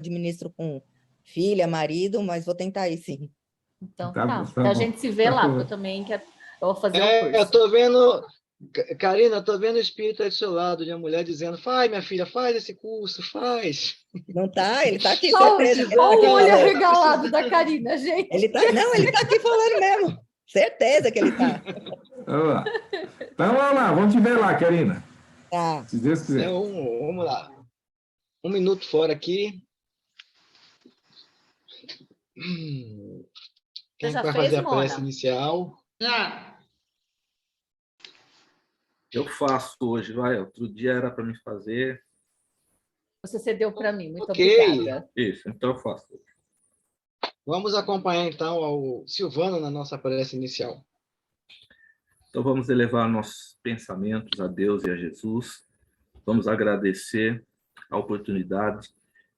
administro com filha, marido, mas vou tentar ir, sim. Então Tá tá. bom, tá Então a bom. gente se vê Tá lá, bom. porque eu também quero, eu vou fazer o Eu curso. tô vendo, Karina, eu tô vendo o espírito aí do seu lado, de uma mulher dizendo, faz, minha filha, faz esse curso, faz. Não tá? Ele tá aqui, Olha certeza. Ele tá o aqui olho falando. arregalado da Karina, gente. Não, ele tá aqui falando mesmo. Certeza que ele tá. Vamos lá. Então, vamos lá. Vamos te ver lá, Karina. Tá. Se Deus quiser. Então, vamos lá. 1 minuto fora aqui. Quem já vai fez, fazer a Mona? prece inicial? Eu faço hoje, vai. Outro dia era para me fazer. Você cedeu para mim, muito Ok. obrigada. Isso, então eu faço. Vamos acompanhar, então, ao Silvano na nossa prece inicial. Então vamos elevar nossos pensamentos a Deus e a Jesus. Vamos agradecer a oportunidade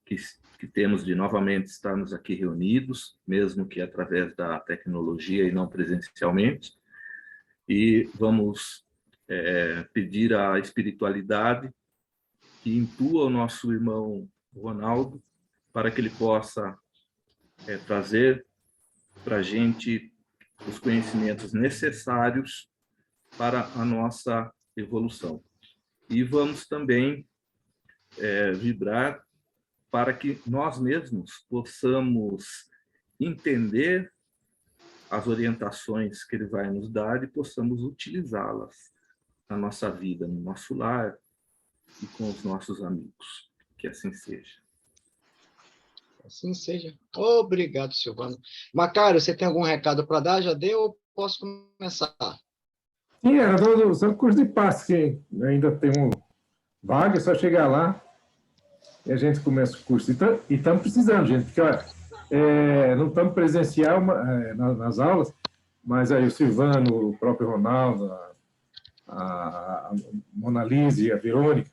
que temos de novamente estarmos aqui reunidos, mesmo que através da tecnologia e não presencialmente. E vamos pedir à espiritualidade que intua o nosso irmão Ronaldo para que ele possa trazer para a gente os conhecimentos necessários para a nossa evolução. E vamos também vibrar para que nós mesmos possamos entender as orientações que ele vai nos dar e possamos utilizá-las na nossa vida, no nosso lar e com os nossos amigos. Que assim seja. Assim seja. Obrigado, Silvano. Macário, você tem algum recado para dar? Já deu ou posso começar? Sim, era do curso de passe, que ainda tem vaga, é só chegar lá e a gente começa o curso. E estamos precisando, gente, porque olha, não estamos presencial nas aulas, mas aí o Silvano, o próprio Ronaldo, a Mona Lisa e a Verônica,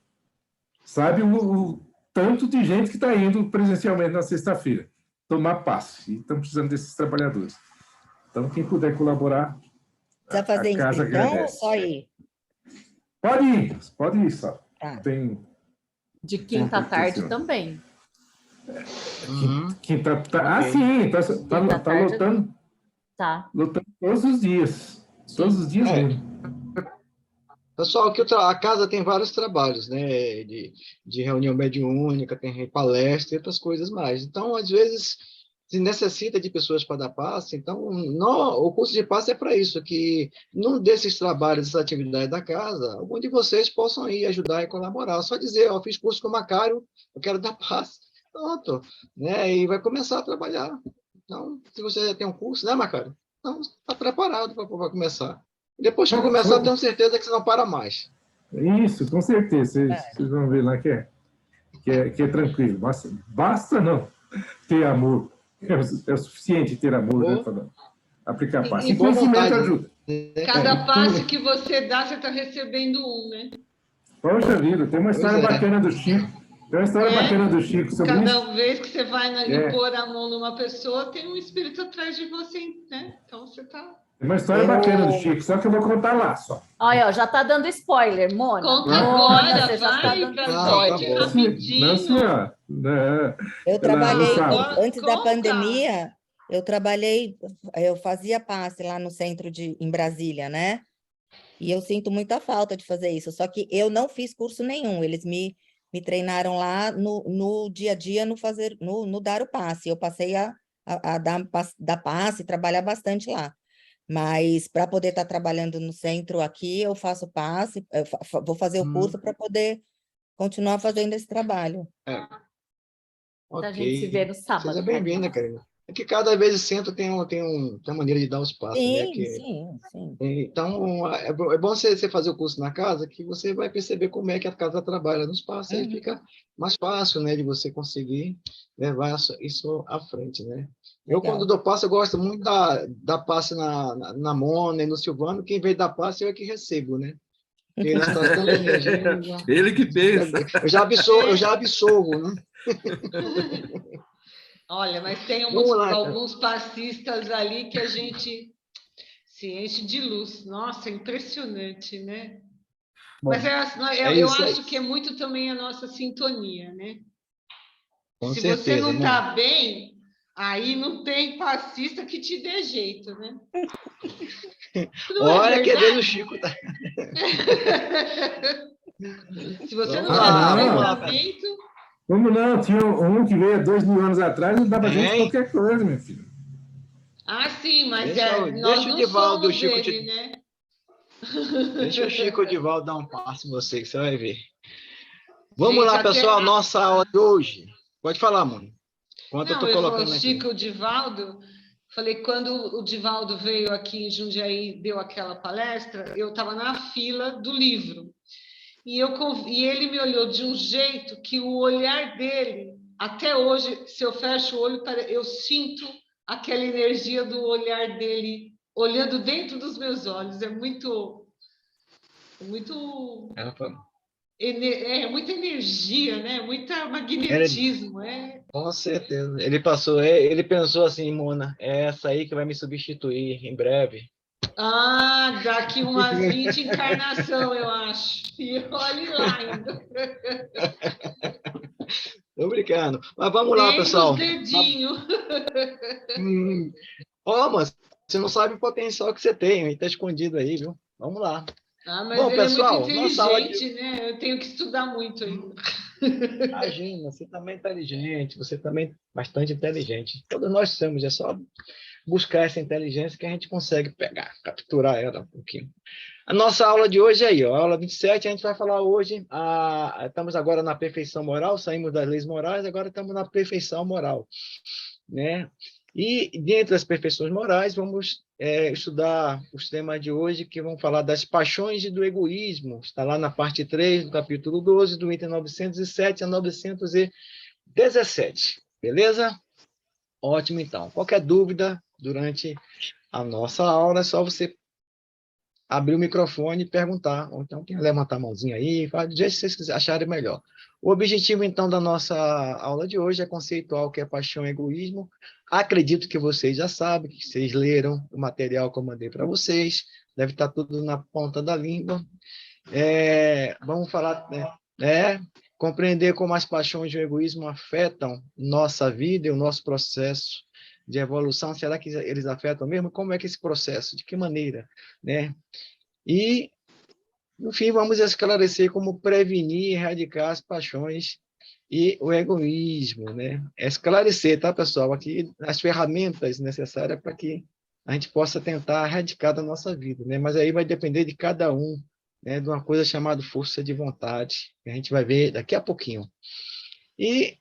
sabe o tanto de gente que está indo presencialmente na sexta-feira tomar passe. E estamos precisando desses trabalhadores. Então, quem puder colaborar, Precisa fazer a casa inscrição ou agradece. só ir? Pode ir só. Tá. De quinta à tarde também. Quinta, sim, está lotando. Tá. Lotando todos os dias. Todos os dias mesmo. Pessoal, que a casa tem vários trabalhos, né? De reunião mediúnica, tem palestra e outras coisas mais. Então, às vezes, se necessita de pessoas para dar passe. Então, o curso de passe é para isso, que num desses trabalhos, dessas atividades da casa, algum de vocês possam ir ajudar e colaborar. Só dizer, fiz curso com o Macário, eu quero dar passe. Pronto. Né? E vai começar a trabalhar. Então, se você já tem um curso, né, Macário? Então, está preparado para começar. Depois que começar, eu tenho certeza que você não para mais. Isso, com certeza. Vocês vão ver lá que é tranquilo. Basta não ter amor. É o suficiente ter amor, né, para aplicar passe. E conhecimento ajuda. Cada passe que você dá, você está recebendo um, né? Poxa vida, tem uma história bacana do Chico. Tem uma história bacana do Chico sobre isso. Cada vez que você vai pôr a mão numa pessoa, tem um espírito atrás de você, né? Então você está... Tem uma história bacana do Chico, só que eu vou contar lá, só. Olha, já está dando spoiler, Mona. Conta agora, você já vai, está dando spoiler. Rapidinho. Não, senhora. Eu trabalhei, antes da Conta. pandemia, eu fazia passe lá no centro em Brasília, né? E eu sinto muita falta de fazer isso, só que eu não fiz curso nenhum, eles me treinaram lá no dia a dia, no dar o passe. Eu passei a dar passe, trabalhar bastante lá. Mas para poder estar trabalhando no centro aqui, eu faço passe, vou fazer o curso para poder continuar fazendo esse trabalho. A gente se vê no sábado. Seja bem-vinda, Karina. É que cada vez o centro tem uma maneira de dar os passos, né? Sim. Então, é bom você fazer o curso na casa, que você vai perceber como é que a casa trabalha nos passos, aí fica mais fácil, né, de você conseguir levar isso à frente, né? Eu, quando dou passe, eu gosto muito da passe na Mona e no Silvano. Quem veio dar passe, eu é que recebo, né? Porque eles estão tanta energia. Ele que pensa. Eu já absorvo, né? Olha, mas tem alguns passistas ali que a gente se enche de luz. Nossa, impressionante, né? Bom, mas eu acho que é muito também a nossa sintonia, né? Com Se certeza, você não mano. está bem, aí não tem passista que te dê jeito, né? Não Olha é que Deus, o verdade? Chico tá. Se você não Vamos tiver lá, vamos lá. tratamento, Como não? Tinha um que veio há 2000 anos atrás e dava gente Tem. qualquer coisa, meu filho. sim, mas nós Deixa o não Divaldo, o somos Chico ele, né? Deixa o Chico e o Divaldo dar um passo em você, que você vai ver. Vamos Gente, lá, pessoal, nossa aula de hoje. Pode falar, mano. Enquanto eu Não, tô eu falo colocando aqui. Chico e o Divaldo. Falei, quando o Divaldo veio aqui em Jundiaí, deu aquela palestra, eu estava na fila do livro. E ele me olhou de um jeito que o olhar dele, até hoje, se eu fecho o olho, eu sinto aquela energia do olhar dele olhando dentro dos meus olhos. É muito muita energia, né? Muita magnetismo. Com certeza. Ele pensou assim, Mona, é essa aí que vai me substituir em breve. Daqui umas 20 encarnação, eu acho. E olhe lá ainda. Tô brincando. Mas vamos lá, Nem pessoal. os dedinhos. Mas você não sabe o potencial que você tem, ele tá escondido aí, viu? Vamos lá. Mas Bom, ele é muito pessoal, nossa aula de... inteligente, né? Eu tenho que estudar muito ainda. Imagina, você também é inteligente, você também é bastante inteligente. Todos nós somos, é só buscar essa inteligência que a gente consegue pegar, capturar ela um pouquinho. A nossa aula de hoje é aí, ó, a aula 27, a gente vai falar hoje, estamos agora na perfeição moral, saímos das leis morais, agora estamos na perfeição moral, né? E, dentre as perfeições morais, vamos estudar os temas de hoje, que vão falar das paixões e do egoísmo. Está lá na parte 3, do capítulo 12, do item 907 a 917. Beleza? Ótimo, então. Qualquer dúvida durante a nossa aula, é só você abrir o microfone e perguntar. Ou então, levantar a mãozinha aí, fala do jeito que vocês acharem melhor. O objetivo, então, da nossa aula de hoje é conceituar o que é paixão e egoísmo. Acredito que vocês já sabem, que vocês leram o material que eu mandei para vocês. Deve estar tudo na ponta da língua. Vamos falar, compreender como as paixões e o egoísmo afetam nossa vida e o nosso processo de evolução. Será que eles afetam mesmo? Como é que esse processo? De que maneira? Né? E, no fim, vamos esclarecer como prevenir e erradicar as paixões e o egoísmo, né? Esclarecer, tá, pessoal? Aqui as ferramentas necessárias para que a gente possa tentar erradicar da nossa vida, né? Mas aí vai depender de cada um, né? De uma coisa chamada força de vontade, que a gente vai ver daqui a pouquinho. E,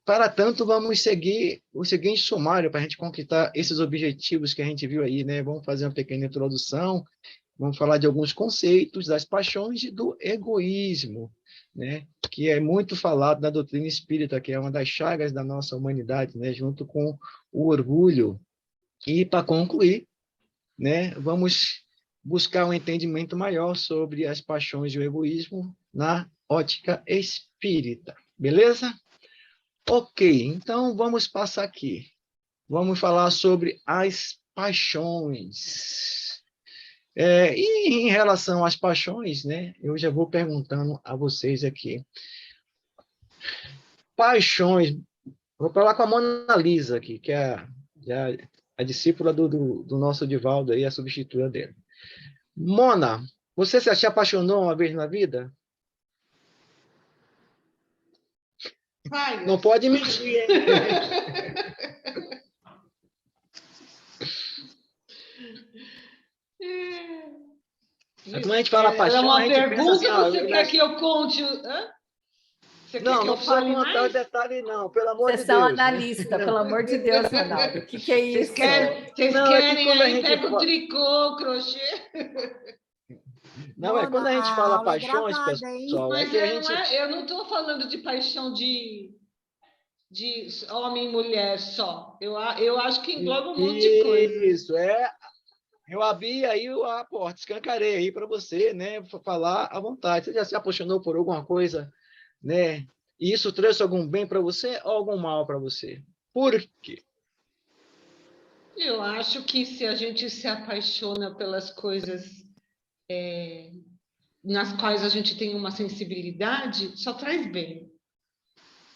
para tanto, vamos seguir o seguinte sumário para a gente conquistar esses objetivos que a gente viu aí, né? Vamos fazer uma pequena introdução, vamos falar de alguns conceitos das paixões e do egoísmo, né? Que é muito falado na doutrina espírita, que é uma das chagas da nossa humanidade, né? Junto com o orgulho. E, para concluir, né? Vamos buscar um entendimento maior sobre as paixões e o egoísmo na ótica espírita. Beleza? Ok, então vamos passar aqui. Vamos falar sobre as paixões. E em relação às paixões, né, eu já vou perguntando a vocês aqui. Paixões, vou falar com a Mona Lisa aqui, que é a discípula do nosso Divaldo, aí, a substituta dele. Mona, você se apaixonou uma vez na vida? Vai, Não pode mentir, hein? Quando a gente fala paixão, é uma a gente pensa assim, pergunta, você quer que eu conte? Você quer não, que não eu precisa fale contar mais? o detalhe, não, pelo amor de Sessão Deus. analista, pelo amor de Deus, Ronaldo. O que é isso? Vocês Não, é que querem quando a aí, gente pega o fala... tricô, crochê. Não, quando a gente A fala aula é paixões, gravada, hein? pessoal, Mas que a gente... eu não estou falando de paixão de homem e mulher só. Eu acho que engloba um monte de coisa. Isso, eu abri aí a porta, escancarei aí para você, né, falar à vontade. Você já se apaixonou por alguma coisa, né? E isso trouxe algum bem para você ou algum mal para você? Por quê? Eu acho que se a gente se apaixona pelas coisas nas quais a gente tem uma sensibilidade, só traz bem.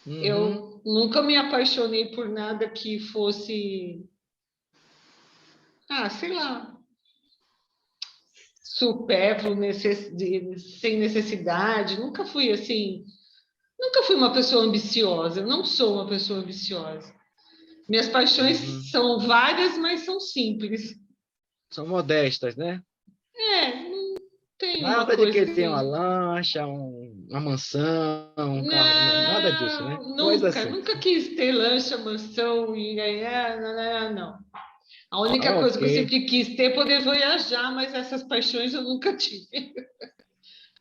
Uhum. nunca me apaixonei por nada que fosse, sei lá, supérfluo, sem necessidade. Nunca fui assim, nunca fui uma pessoa ambiciosa. Eu não sou uma pessoa ambiciosa. Minhas paixões são várias, mas são simples. São modestas, né? Não tem uma Nada de coisa querer ter uma assim. lancha, uma mansão, um carro, nada disso, né? Não, Coisa nunca, assim. nunca quis ter lancha, mansão e ganhar, não. A única coisa que eu Ok. sempre quis ter é poder viajar, mas essas paixões eu nunca tive.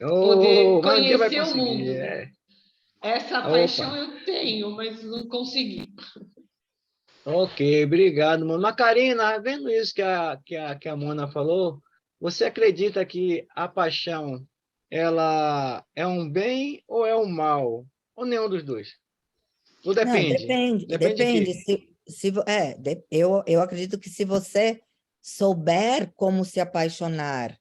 Oh, Poder mas um dia vai conhecer o conseguir. mundo. É. Essa paixão Opa. eu tenho, mas não consegui. Ok, obrigado, mano. Mas, Karina, vendo isso que a Mona falou, você acredita que a paixão, ela é um bem ou é um mal? Ou nenhum dos dois? Ou Não, depende? depende, Depende de depende. quê? Eu acredito que se você souber como se apaixonar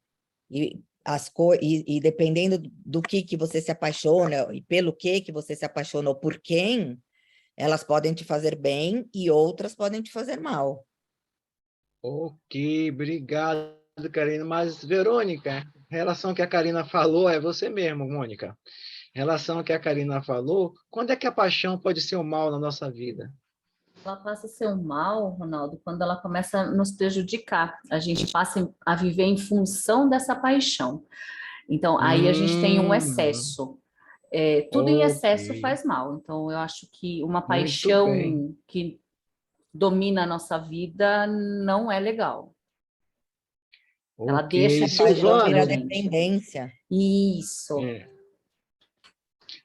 e dependendo do que você se apaixona e pelo que você se apaixonou, por quem, elas podem te fazer bem e outras podem te fazer mal. Ok, obrigado, Karina. Mas, Verônica, em relação ao que a Karina falou, é você mesmo, Mônica. Em relação ao que a Karina falou, quando é que a paixão pode ser o mal na nossa vida? Ela passa a ser um mal, Ronaldo, quando ela começa a nos prejudicar. A gente passa a viver em função dessa paixão. Então, aí a gente tem um Hum, excesso. Tudo em ok, excesso faz mal. Então, eu acho que uma muito bem. paixão que domina a nossa vida não é legal. Ela Ok, deixa A de ser paixão pra vira Silvano, gente. dependência. Isso. é,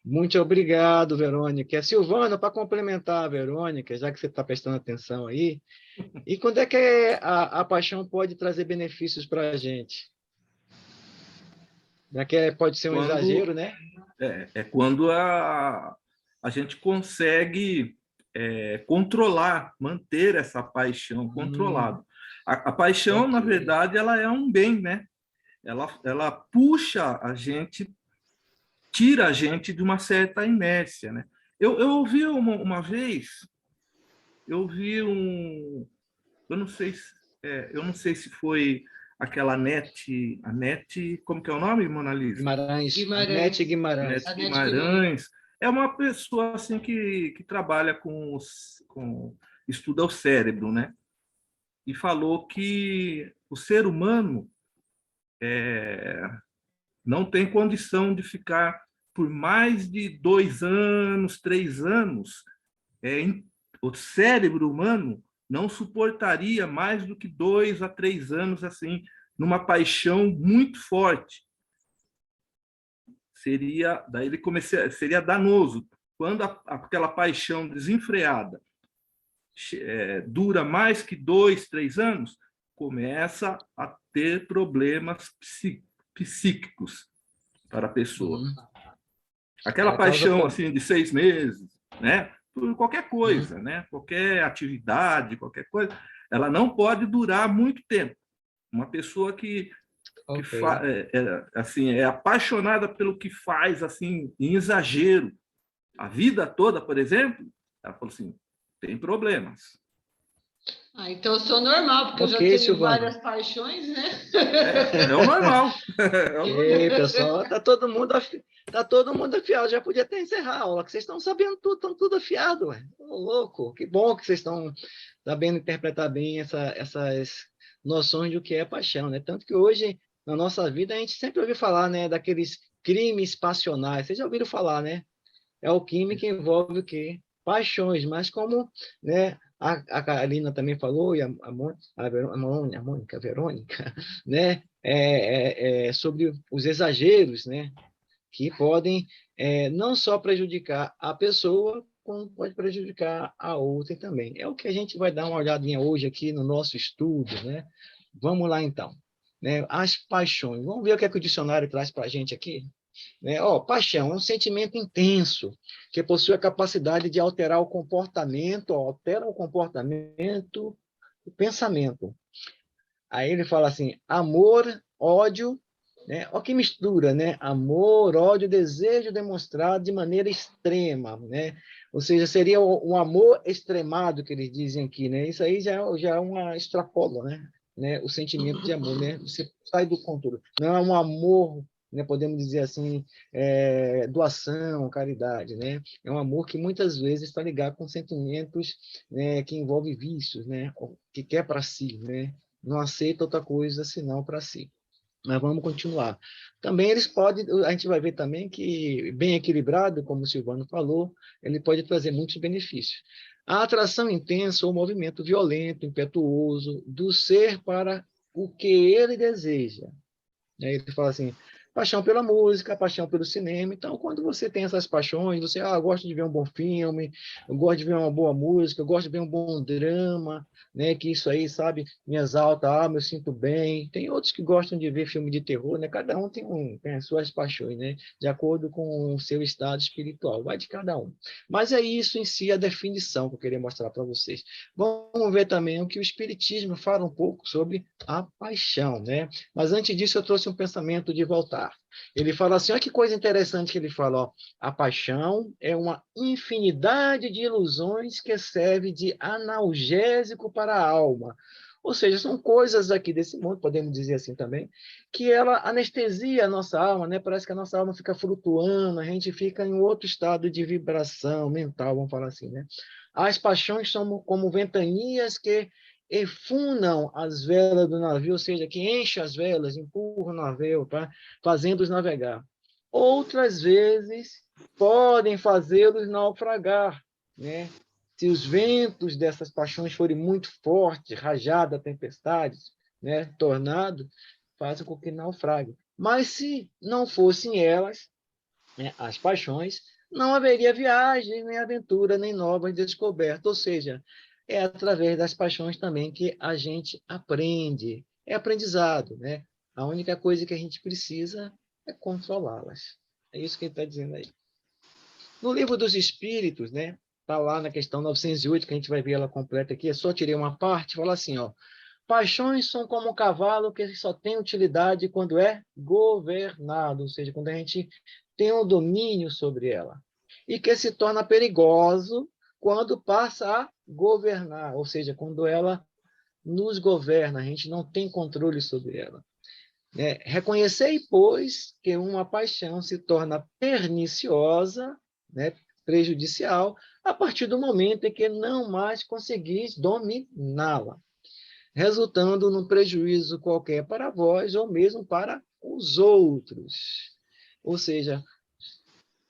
muito obrigado, Verônica. Silvano, para complementar a Verônica, já que você está prestando atenção aí, e quando é que a paixão pode trazer benefícios para a gente? Já que pode ser um Quando exagero, né? quando a gente consegue controlar, manter essa paixão Hum, controlada. A paixão, ok. na verdade, ela é um bem, né? Ela puxa a gente, tira a gente de uma certa inércia, né? Eu ouvi uma vez, eu vi eu não sei se, eu não sei se foi aquela a NET, como que é o nome, Mona Lisa? Guimarães, Anete Guimarães. Guimarães. Neto Anete Guimarães. Guimarães, é uma pessoa assim que trabalha estuda o cérebro, né? E falou que o ser humano não tem condição de ficar por mais de 2 anos, 3 anos. O cérebro humano não suportaria mais do que 2 a 3 anos assim, numa paixão muito forte. Daí ele seria danoso. Quando aquela paixão desenfreada dura mais que 2, 3 anos, começa a ter problemas psíquicos para a pessoa. Uhum. Aquela Ela causa. paixão assim de 6 meses, né? Por qualquer Uhum. coisa, né? Qualquer atividade, qualquer coisa, ela não pode durar muito tempo. Uma pessoa que Ok. assim, é apaixonada pelo que faz assim em exagero a vida toda, por exemplo, ela falou assim, tem problemas. Então eu sou normal, porque eu Ok, já tenho Silvano. várias paixões, né? É o normal. É o normal. Ok, pessoal, tá todo mundo afiado. Já podia até encerrar a aula, que vocês estão sabendo tudo, estão tudo afiado, ué. Ô, louco, que bom que vocês estão sabendo interpretar bem essas noções do que é paixão, né? Tanto que hoje, na nossa vida, a gente sempre ouve falar, né, daqueles crimes passionais. Vocês já ouviram falar, né? É o crime que envolve o quê? Paixões, mas como, né, a Karina também falou, e a Mônica, a Verônica, né, sobre os exageros, né, que podem não só prejudicar a pessoa, como pode prejudicar a outra também. É o que a gente vai dar uma olhadinha hoje aqui no nosso estudo, né? Vamos lá, então. Né? As paixões. Vamos ver o que é que o dicionário traz para a gente aqui? Né? Paixão é um sentimento intenso que possui a capacidade de alterar o comportamento, altera o comportamento, o pensamento. Aí ele fala assim, amor, ódio, né? Olha que mistura, né? Amor, ódio, desejo demonstrado de maneira extrema, né? Ou seja, seria um amor extremado que eles dizem aqui, né? Isso aí já é uma extrapola, né? O sentimento de amor, né? Você sai do controle. Não é um amor, né? Podemos dizer assim, doação, caridade, né? É um amor que muitas vezes está ligado com sentimentos, né, que envolvem vícios, né? Que quer para si, né? Não aceita outra coisa senão para si. Mas vamos continuar. Também eles podem, a gente vai ver também que, bem equilibrado, como o Silvano falou, ele pode trazer muitos benefícios. A atração intensa ou movimento violento, impetuoso, do ser para o que ele deseja. Ele fala assim, paixão pela música, paixão pelo cinema. Então, quando você tem essas paixões, você, gosta de ver um bom filme, eu gosto de ver uma boa música, eu gosto de ver um bom drama, né? Que isso aí, sabe, me exalta, me sinto bem. Tem outros que gostam de ver filme de terror, né? Cada um tem as suas paixões, né? De acordo com o seu estado espiritual. Vai de cada um. Mas é isso em si a definição que eu queria mostrar para vocês. Vamos ver também o que o Espiritismo fala um pouco sobre a paixão, né? Mas antes disso, eu trouxe um pensamento de voltar. Ele fala assim, olha que coisa interessante que ele fala, ó, a paixão é uma infinidade de ilusões que serve de analgésico para a alma. Ou seja, são coisas aqui desse mundo, podemos dizer assim também, que ela anestesia a nossa alma, né? Parece que a nossa alma fica flutuando, a gente fica em outro estado de vibração mental, vamos falar assim, né? As paixões são como ventanias que efundam as velas do navio, ou seja, que enche as velas, empurra o navio, tá? Fazendo-os navegar. Outras vezes podem fazê-los naufragar, né? Se os ventos dessas paixões forem muito fortes, rajada, tempestades, né? Tornado, fazem com que naufrague. Mas se não fossem elas, né, as paixões, não haveria viagem, nem aventura, nem novas descobertas. Ou seja, é através das paixões também que a gente aprende. É aprendizado, né? A única coisa que a gente precisa é controlá-las. É isso que ele está dizendo aí. No Livro dos Espíritos, né? Está lá na questão 908, que a gente vai ver ela completa aqui. Eu só tirei uma parte, fala assim, ó. Paixões são como um cavalo que só tem utilidade quando é governado, ou seja, quando a gente tem um domínio sobre ela. E que se torna perigoso quando passa a governar, ou seja, quando ela nos governa, a gente não tem controle sobre ela. Reconhecei, pois, que uma paixão se torna perniciosa, né, prejudicial, a partir do momento em que não mais conseguis dominá-la, resultando num prejuízo qualquer para vós ou mesmo para os outros. Ou seja,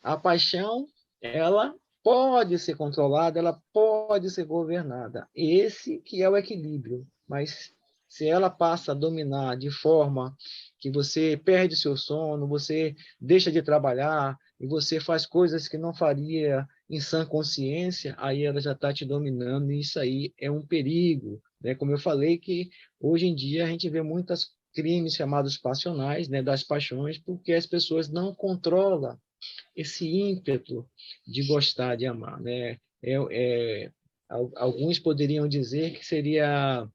a paixão, ela pode ser controlada, ela pode ser governada. Esse que é o equilíbrio. Mas se ela passa a dominar de forma que você perde seu sono, você deixa de trabalhar e você faz coisas que não faria em sã consciência, aí ela já está te dominando e isso aí é um perigo, né? Como eu falei que hoje em dia a gente vê muitos crimes chamados passionais, né, das paixões, porque as pessoas não controlam esse ímpeto de gostar, de amar, né? Alguns poderiam dizer que seria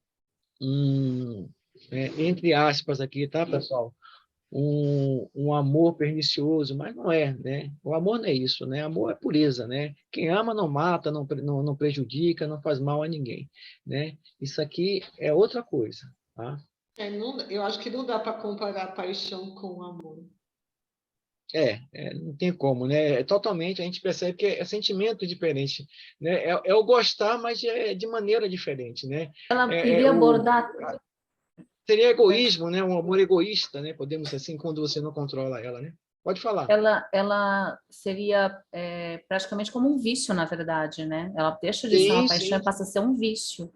entre aspas aqui, tá, pessoal? Um amor pernicioso, mas não é, né? O amor não é isso, né? Amor é pureza, né? Quem ama não mata, não prejudica, não faz mal a ninguém, né? Isso aqui é outra coisa, tá? Eu acho que não dá para comparar paixão com amor. Não tem como, né? Totalmente, a gente percebe que é sentimento diferente, né? É o gostar, mas é de maneira diferente, né? Ela iria abordar. Seria egoísmo, né? Um amor egoísta, né? Podemos assim, quando você não controla ela, né? Pode falar. Ela seria praticamente como um vício, na verdade, né? Ela deixa de ser uma paixão e passa a ser um vício.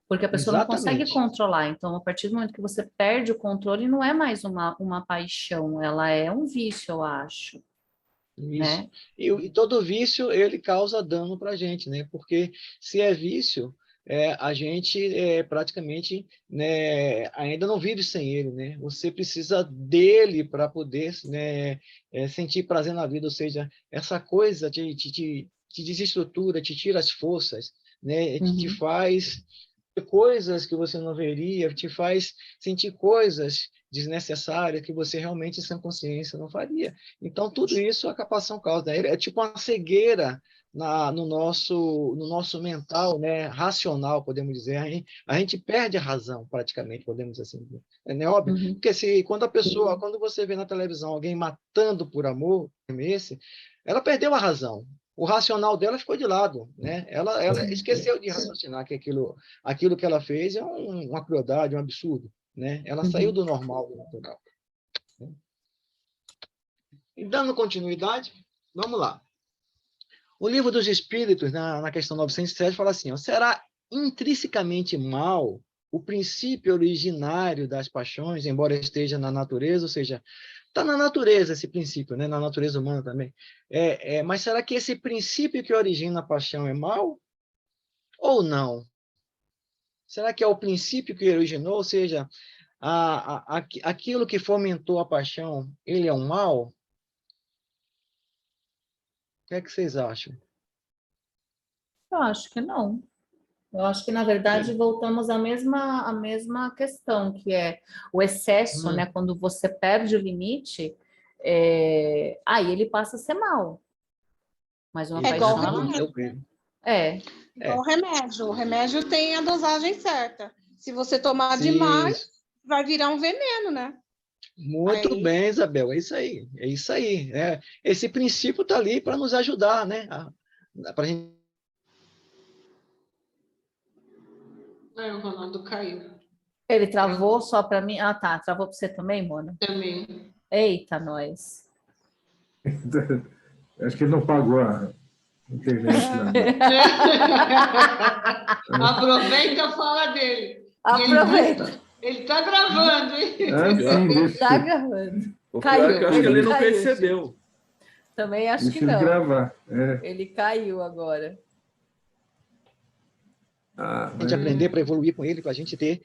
Porque a pessoa não consegue controlar. Então, a partir do momento que você perde o controle, não é mais uma paixão, ela é um vício, eu acho. Isso. Né? E todo vício, ele causa dano para a gente, né? Porque se é vício, a gente praticamente, né, ainda não vive sem ele, né? Você precisa dele para poder, né, sentir prazer na vida, ou seja, essa coisa te desestrutura, te tira as forças, né? Te faz coisas que você não veria, te faz sentir coisas desnecessárias que você realmente, sem consciência, não faria. Então, tudo isso a capação causa. É tipo uma cegueira, no nosso mental, né, racional, podemos dizer, a gente perde a razão, praticamente, podemos dizer assim. É óbvio, porque quando você vê na televisão alguém matando por amor, como esse, ela perdeu a razão. O racional dela ficou de lado, né? Ela esqueceu de raciocinar que aquilo que ela fez é uma crueldade, um absurdo, né? Ela saiu do normal, do natural. Né? E dando continuidade, vamos lá. O Livro dos Espíritos, na questão 907, fala assim, ó, será intrinsecamente mal o princípio originário das paixões, embora esteja na natureza, ou seja, está na natureza esse princípio, né? Na natureza humana também. Mas será que esse princípio que origina a paixão é mal ou não? Será que é o princípio que originou, ou seja, aquilo que fomentou a paixão, ele é um mal? O que é que vocês acham? Eu acho que não. Eu acho que, na verdade, voltamos à mesma questão, que é o excesso, né? Quando você perde o limite, aí ele passa a ser mal. Mas uma igual paixão... remédio. Igual o remédio. O remédio tem a dosagem certa. Se você tomar demais, vai virar um veneno, né? Muito bem, Isabel, é isso aí. É isso aí. Esse princípio está ali para nos ajudar, né? Para a gente... O Ronaldo caiu. Ele travou só para mim? Ah, tá. Travou para você também, Mona? Também. Eita, nós. Acho que ele não pagou a internet. Aproveita a fala dele. Aproveita. Ele está gravando, hein? Está gravando. Caiu. Eu acho que ele não percebeu. Gente. Também acho que não. Gravar. Ele caiu agora. A gente aprender para evoluir com ele, para a gente ter...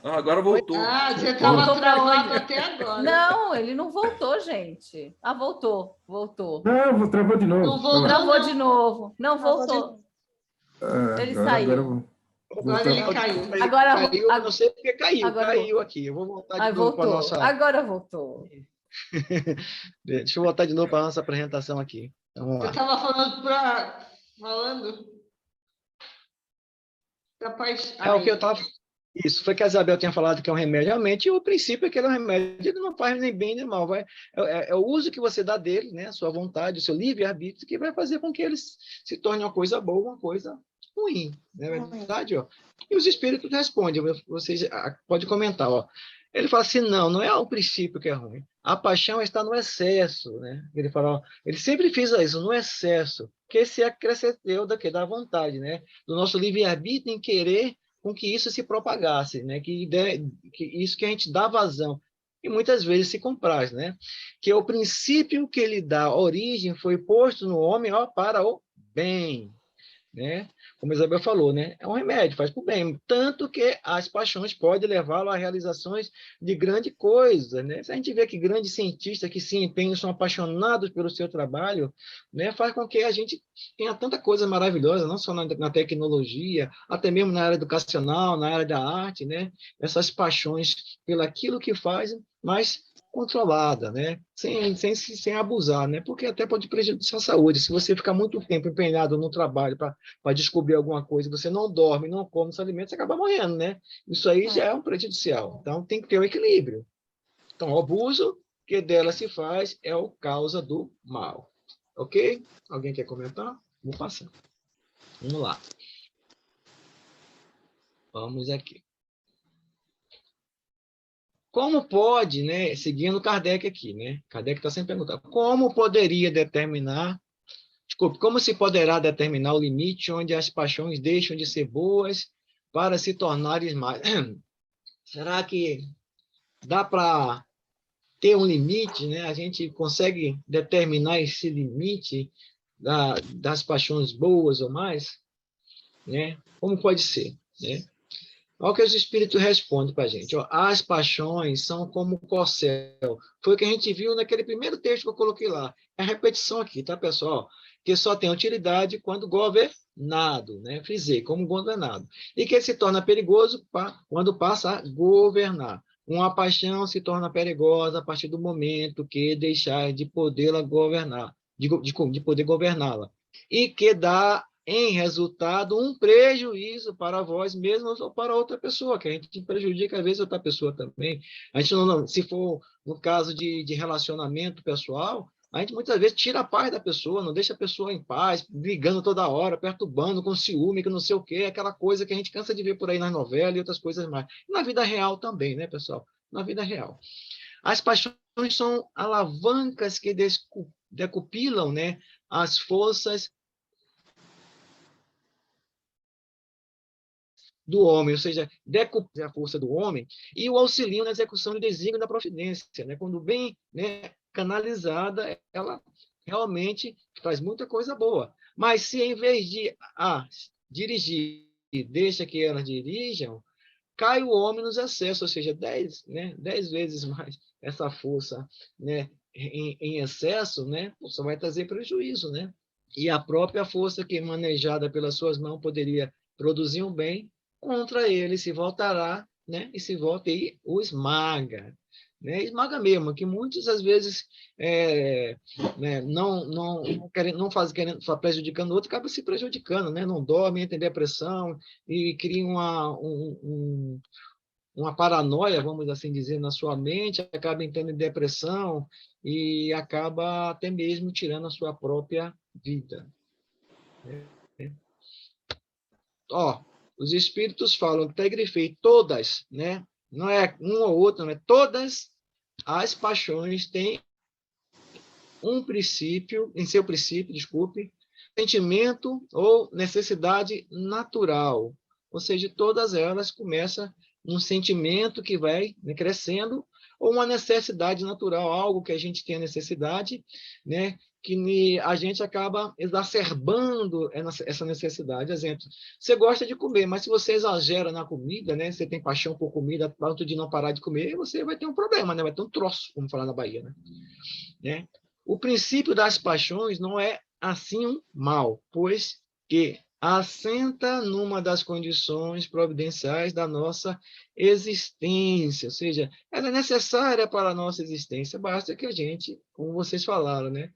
Agora voltou. Você estava travado até agora. Não, ele não voltou, gente. Voltou. Não, travou de novo. Não voltou. Travou de novo. Não voltou. Ele saiu. Agora ele caiu. Eu não sei porque caiu aqui. Eu vou voltar de novo para a nossa... Agora voltou. Deixa eu voltar de novo para a nossa apresentação aqui. Então, vamos lá. Eu estava falando da paixão. O que eu estava... Isso, foi que a Isabel tinha falado que é um remédio. Realmente, o princípio é que ele é um remédio, ele não faz nem bem nem mal. É o uso que você dá dele, né? A sua vontade, o seu livre-arbítrio, que vai fazer com que ele se torne uma coisa boa, uma coisa ruim. Não é verdade? Ó. E os espíritos respondem, vocês podem comentar. Ó. Ele fala assim, não é o princípio que é ruim. A paixão está no excesso. Né? Ele fala, ó, ele sempre fez isso, no excesso, que se acrescentou da vontade, né? Do nosso livre-arbítrio em querer com que isso se propagasse, né? Que isso que a gente dá vazão, e muitas vezes se compraz, né? Que o princípio que ele dá origem foi posto no homem para o bem, né? Como a Isabel falou, né? É um remédio, faz para o bem, tanto que as paixões podem levá-lo a realizações de grande coisa, né? Se a gente vê que grandes cientistas que se empenham são apaixonados pelo seu trabalho, né? Faz com que a gente tenha tanta coisa maravilhosa, não só na tecnologia, até mesmo na área educacional, na área da arte, né? Essas paixões pelaquilo que fazem, mas controlada, né? Sem abusar, né? Porque até pode prejudicar a saúde. Se você ficar muito tempo empenhado no trabalho para descobrir alguma coisa, você não dorme, não come os alimentos, você acaba morrendo, né? Isso aí já é um prejudicial. Então, tem que ter um equilíbrio. Então, o abuso que dela se faz é a causa do mal. Ok? Alguém quer comentar? Vou passar. Vamos lá. Vamos aqui. Como pode, né, seguindo Kardec aqui, né? Kardec está sempre perguntando, como se poderá determinar o limite onde as paixões deixam de ser boas para se tornarem mais? Será que dá para ter um limite, né? A gente consegue determinar esse limite das paixões boas ou mais, né? Como pode ser, né? Olha o que os espíritos respondem para a gente. Ó, as paixões são como o corcel. Foi o que a gente viu naquele primeiro texto que eu coloquei lá. É a repetição aqui, tá, pessoal? Que só tem utilidade quando governado, né? Frisei, como governado. E que se torna perigoso quando passa a governar. Uma paixão se torna perigosa a partir do momento que deixar de podê-la governar, de poder governá-la. e que dá, em resultado, um prejuízo para vós mesmos ou para outra pessoa, que a gente prejudica, às vezes, outra pessoa também. A gente não, se for no caso de relacionamento pessoal, a gente muitas vezes tira a paz da pessoa, não deixa a pessoa em paz, brigando toda hora, perturbando, com ciúme, que não sei o quê, aquela coisa que a gente cansa de ver por aí nas novelas e outras coisas mais. E na vida real também, né, pessoal? Na vida real. As paixões são alavancas que decupilam, né, as forças do homem, ou seja, decuplam a força do homem e o auxiliam na execução do desígnio da providência, né? Quando bem, né, canalizada, ela realmente faz muita coisa boa. Mas se em vez de dirigir, deixa que elas dirijam, cai o homem nos excessos, ou seja, 10, né, 10 vezes mais essa força, né, em excesso, né, só vai trazer prejuízo, né? E a própria força que, manejada pelas suas mãos, poderia produzir um bem, contra ele se voltará, né, e se volta e o esmaga. Né? Esmaga mesmo, que muitos, às vezes, né, não fazem, querendo, prejudicando o outro, acaba se prejudicando, né? Não dorme, tem depressão e cria uma paranoia, vamos assim dizer, na sua mente, acaba entrando em depressão e acaba até mesmo tirando a sua própria vida. Ó, os espíritos falam, até grifei, todas, né? Não é uma ou outra, não é todas as paixões têm um princípio, em seu princípio, desculpe, sentimento ou necessidade natural. Ou seja, todas elas começam um sentimento que vai, né, crescendo, ou uma necessidade natural, algo que a gente tem a necessidade, né, que a gente acaba exacerbando essa necessidade. Exemplo, você gosta de comer, mas se você exagera na comida, né, você tem paixão por comida, a ponto de não parar de comer, você vai ter um problema, né, vai ter um troço, como falar na Bahia, né? O princípio das paixões não é assim um mal, pois que assenta numa das condições providenciais da nossa existência, ou seja, ela é necessária para a nossa existência, basta que a gente, como vocês falaram, né,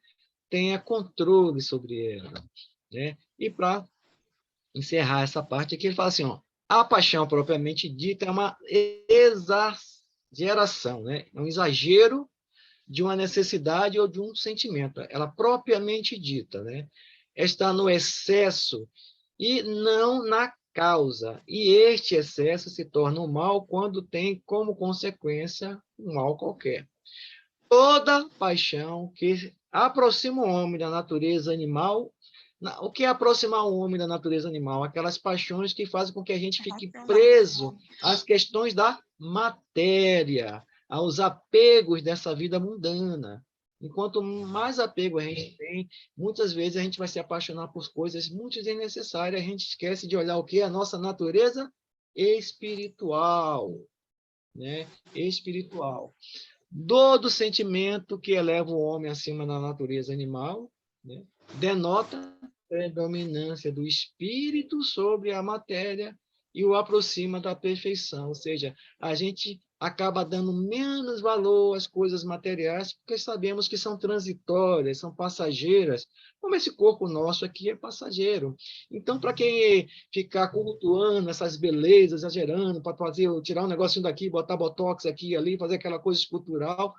tenha controle sobre ela, né? E para encerrar essa parte aqui, ele fala assim, ó, a paixão propriamente dita é uma exageração, né? É um exagero de uma necessidade ou de um sentimento. Ela propriamente dita, né? Está no excesso e não na causa. E este excesso se torna um mal quando tem como consequência um mal qualquer. Toda paixão que aproxima o homem da natureza animal. O que é aproximar o homem da natureza animal? Aquelas paixões que fazem com que a gente fique preso às questões da matéria, aos apegos dessa vida mundana. Enquanto mais apego a gente tem, muitas vezes a gente vai se apaixonar por coisas muito desnecessárias, a gente esquece de olhar o que é a nossa natureza espiritual, né? Espiritual. Todo sentimento que eleva o homem acima da natureza animal, né, denota predominância do espírito sobre a matéria e o aproxima da perfeição. Ou seja, a gente acaba dando menos valor às coisas materiais porque sabemos que são transitórias, são passageiras, como esse corpo nosso aqui é passageiro. Então, para quem ficar cultuando essas belezas, exagerando, para fazer, tirar um negocinho daqui, botar botox aqui e ali, fazer aquela coisa escultural,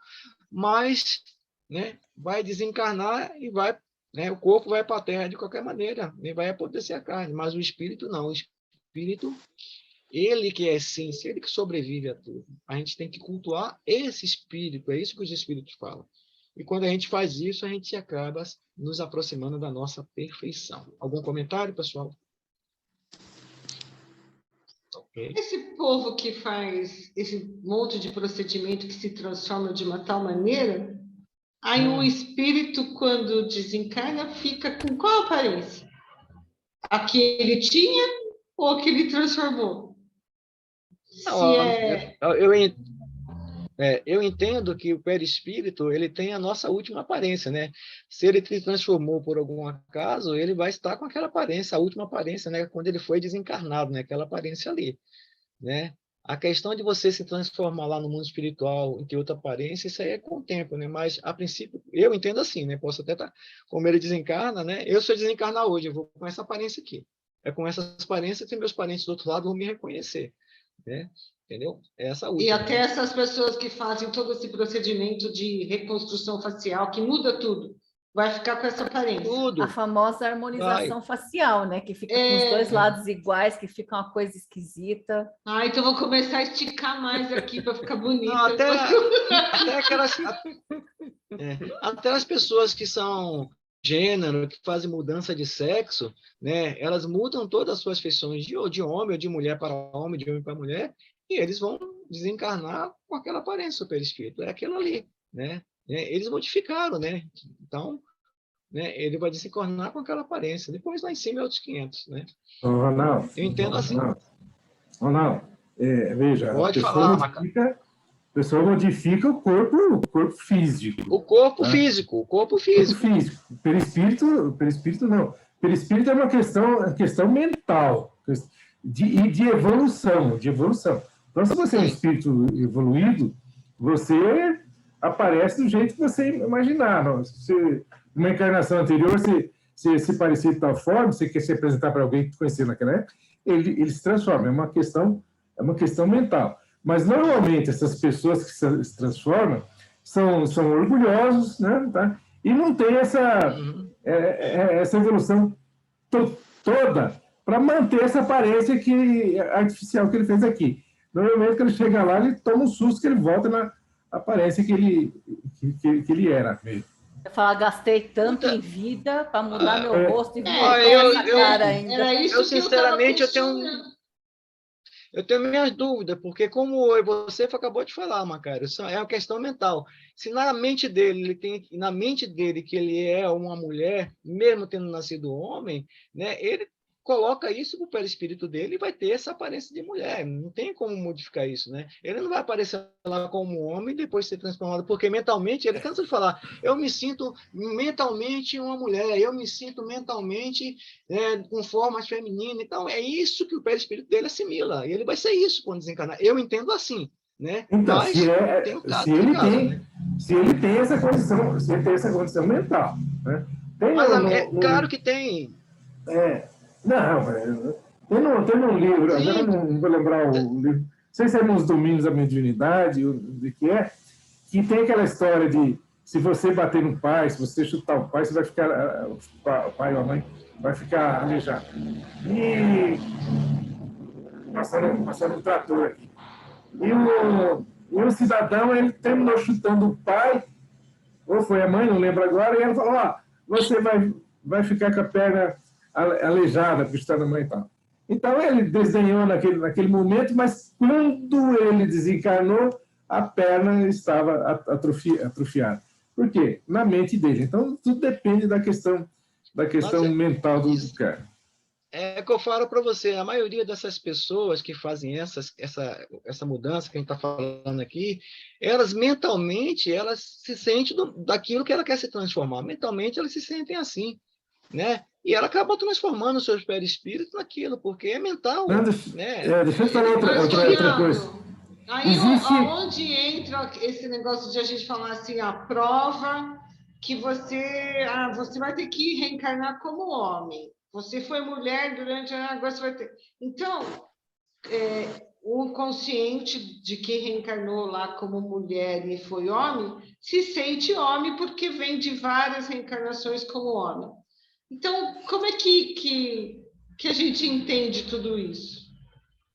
mas, né, vai desencarnar e vai, né, o corpo vai para a terra de qualquer maneira, e vai apodrecer a carne, mas o espírito não. O espírito, ele que é a essência, ele que sobrevive a tudo. A gente tem que cultuar esse espírito, é isso que os espíritos falam. E quando a gente faz isso, a gente acaba nos aproximando da nossa perfeição. Algum comentário, pessoal? Okay. Esse povo que faz esse monte de procedimento que se transforma de uma tal maneira, aí o espírito, quando desencarna, fica com qual aparência? A que ele tinha ou a que ele transformou? Eu entendo que o perispírito ele tem a nossa última aparência, né? Se ele se transformou por algum acaso, ele vai estar com aquela aparência, a última aparência, né? Quando ele foi desencarnado, né? Aquela aparência ali, né? A questão de você se transformar lá no mundo espiritual, em ter outra aparência, isso aí é com o tempo, né? Mas, a princípio, eu entendo assim, né? Posso até estar, como ele desencarna, né? Eu, se eu desencarnar hoje, eu vou com essa aparência aqui. É com essa aparência que meus parentes do outro lado vão me reconhecer, né? Entendeu? É essa última. E até essas pessoas que fazem todo esse procedimento de reconstrução facial, que muda tudo, vai ficar com essa aparência. Tudo. A famosa harmonização facial, né? Que fica com os dois lados iguais, que fica uma coisa esquisita. Ah, então vou começar a esticar mais aqui para ficar bonita. Não, até as pessoas que são gênero, que fazem mudança de sexo, né? Elas mudam todas as suas feições de homem ou de mulher para homem, de homem para mulher, e eles vão desencarnar com aquela aparência do perispírito. É aquilo ali, né? Eles modificaram, né? Então, né, ele vai desencarnar com aquela aparência. Depois, lá em cima, é outros 500, né? Ronaldo, eu entendo assim. Ronaldo, veja, pode falar, a pessoa modifica o corpo físico. O corpo físico. O perispírito não. O perispírito é uma questão mental de evolução. Então, se você é um espírito evoluído, você aparece do jeito que você imaginar. Não? Se uma encarnação anterior, se parecia de tal forma, você quer se apresentar para alguém que conhecia naquela época, ele se transforma. É uma questão mental. Mas, normalmente, essas pessoas que se transformam são orgulhosos, né? Tá? E não tem essa evolução toda para manter essa aparência artificial que ele fez aqui. Normalmente, quando ele chega lá, ele toma um susto que ele volta na aparência que ele era mesmo. Eu falo, gastei tanto em vida para mudar meu rosto e voltar essa cara ainda. Era isso eu sinceramente, eu tenho minhas dúvidas, porque como você acabou de falar, Macário, é uma questão mental. Se na mente dele, que ele é uma mulher, mesmo tendo nascido homem, né, ele coloca isso no perispírito dele e vai ter essa aparência de mulher. Não tem como modificar isso, né? Ele não vai aparecer lá como homem e depois ser transformado, porque mentalmente, ele cansa de falar, eu me sinto mentalmente uma mulher, eu me sinto mentalmente com formas femininas. Então, é isso que o perispírito dele assimila. E ele vai ser isso quando desencarnar. Eu entendo assim, né? Então, mas se ele tem essa condição mental, né? Claro que tem. Tem um livro, agora não vou lembrar o livro, não sei se é Nos Domínios da Mediunidade, de que é, que tem aquela história de se você bater no pai, se você chutar o pai, você vai ficar, o pai ou a mãe vai ficar aleijado. E passando um trator aqui. E o cidadão, ele terminou chutando o pai, ou foi a mãe, não lembro agora, e ela falou, você vai ficar com a perna aleijada, por estar na mãe e tal. Então, ele desenhou naquele momento, mas quando ele desencarnou, a perna estava atrofiada. Por quê? Na mente dele. Então, tudo depende da questão mental do cara. É que eu falo para você, a maioria dessas pessoas que fazem essa mudança que a gente está falando aqui, elas mentalmente, elas se sentem daquilo que ela quer se transformar. Mentalmente, elas se sentem assim, né? E ela acaba transformando os seus perispíritos naquilo, porque é mental. Deixa eu falar outra coisa. Aí, aonde entra esse negócio de a gente falar assim, a prova que você vai ter que reencarnar como homem. Você foi mulher agora você vai ter... Então, o consciente de quem reencarnou lá como mulher e foi homem, se sente homem porque vem de várias reencarnações como homem. Então, como é que a gente entende tudo isso?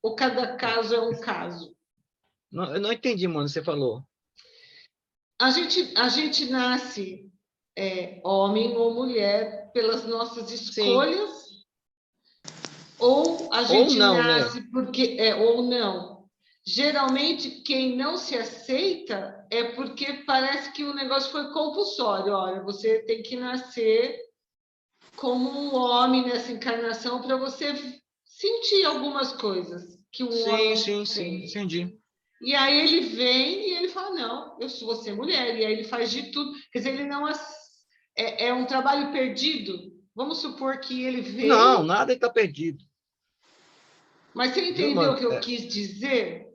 Ou cada caso é um caso? Não, eu não entendi, mano, você falou. A gente nasce homem ou mulher pelas nossas escolhas, sim. Ou a gente nasce, né? Porque ou não. Geralmente, quem não se aceita é porque parece que o negócio foi compulsório. Olha, você tem que nascer como um homem nessa encarnação para você sentir algumas coisas que o homem tem. Sim, entendi. E aí ele vem e ele fala, não, eu vou ser mulher. E aí ele faz de tudo. Quer dizer, ele não... É um trabalho perdido. Vamos supor que ele veio... Não, nada está perdido. Mas você entendeu o que eu quis dizer?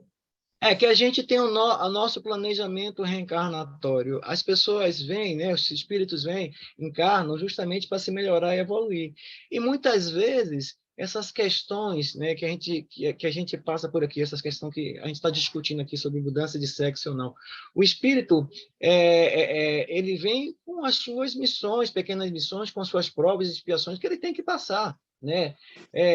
É que a gente tem o nosso planejamento reencarnatório. As pessoas vêm, né, os espíritos vêm, encarnam justamente para se melhorar e evoluir. E muitas vezes essas questões, né, que a gente passa por aqui, essas questões que a gente está discutindo aqui sobre mudança de sexo ou não, o espírito ele vem com as suas missões, pequenas missões, com as suas provas e expiações que ele tem que passar, né?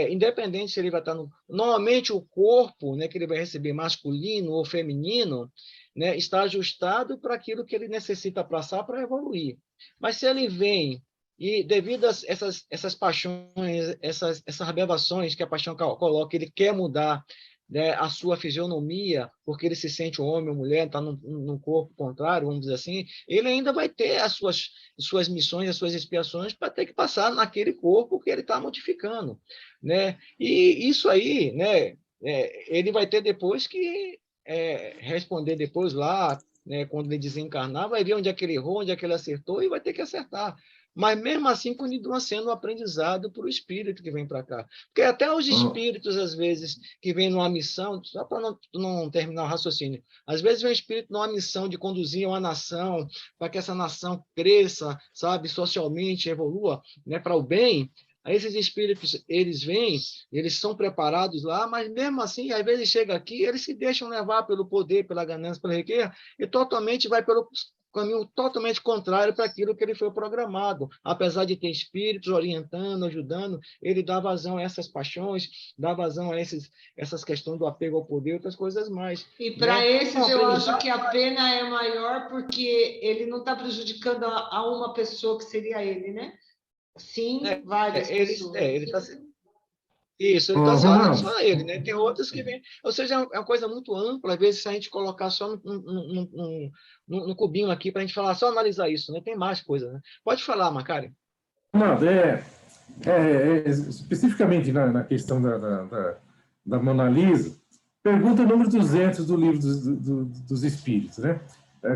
Independente se ele vai estar no... Normalmente, o corpo, né, que ele vai receber, masculino ou feminino, né, está ajustado para aquilo que ele necessita passar para evoluir. Mas se ele vem e, devido a essas paixões, essas aberrações que a paixão coloca, ele quer mudar, né, a sua fisionomia, porque ele se sente um homem ou mulher, está num corpo contrário, vamos dizer assim, ele ainda vai ter as suas missões, as suas expiações para ter que passar naquele corpo que ele está modificando, né? E isso aí, né, ele vai ter depois que responder depois lá, né, quando ele desencarnar, vai ver onde é que ele errou, onde é que ele acertou e vai ter que acertar. Mas, mesmo assim, continua sendo um aprendizado para o espírito que vem para cá. Porque até os espíritos, às vezes, que vêm numa missão, só para não terminar o raciocínio, às vezes vem um espírito numa missão de conduzir uma nação, para que essa nação cresça, sabe, socialmente, evolua, né, para o bem. Aí esses espíritos, eles vêm, eles são preparados lá, mas mesmo assim, às vezes chega aqui, eles se deixam levar pelo poder, pela ganância, pela riqueza, e totalmente vai pelo caminho totalmente contrário para aquilo que ele foi programado. Apesar de ter espíritos orientando, ajudando, ele dá vazão a essas paixões, dá vazão a essas questões do apego ao poder, outras coisas mais. E para esses eu acho que a pena é maior porque ele não está prejudicando a uma pessoa que seria ele, né? Sim, várias pessoas. Ele está isso, ele está falando só ele, né? Tem outros que vêm. Ou seja, é uma coisa muito ampla, às vezes, se a gente colocar só num cubinho aqui para a gente falar, só analisar isso, né? Tem mais coisa, né? Pode falar, Macário. Não, especificamente na questão da Mona Lisa, pergunta número 200 do livro dos Espíritos, né?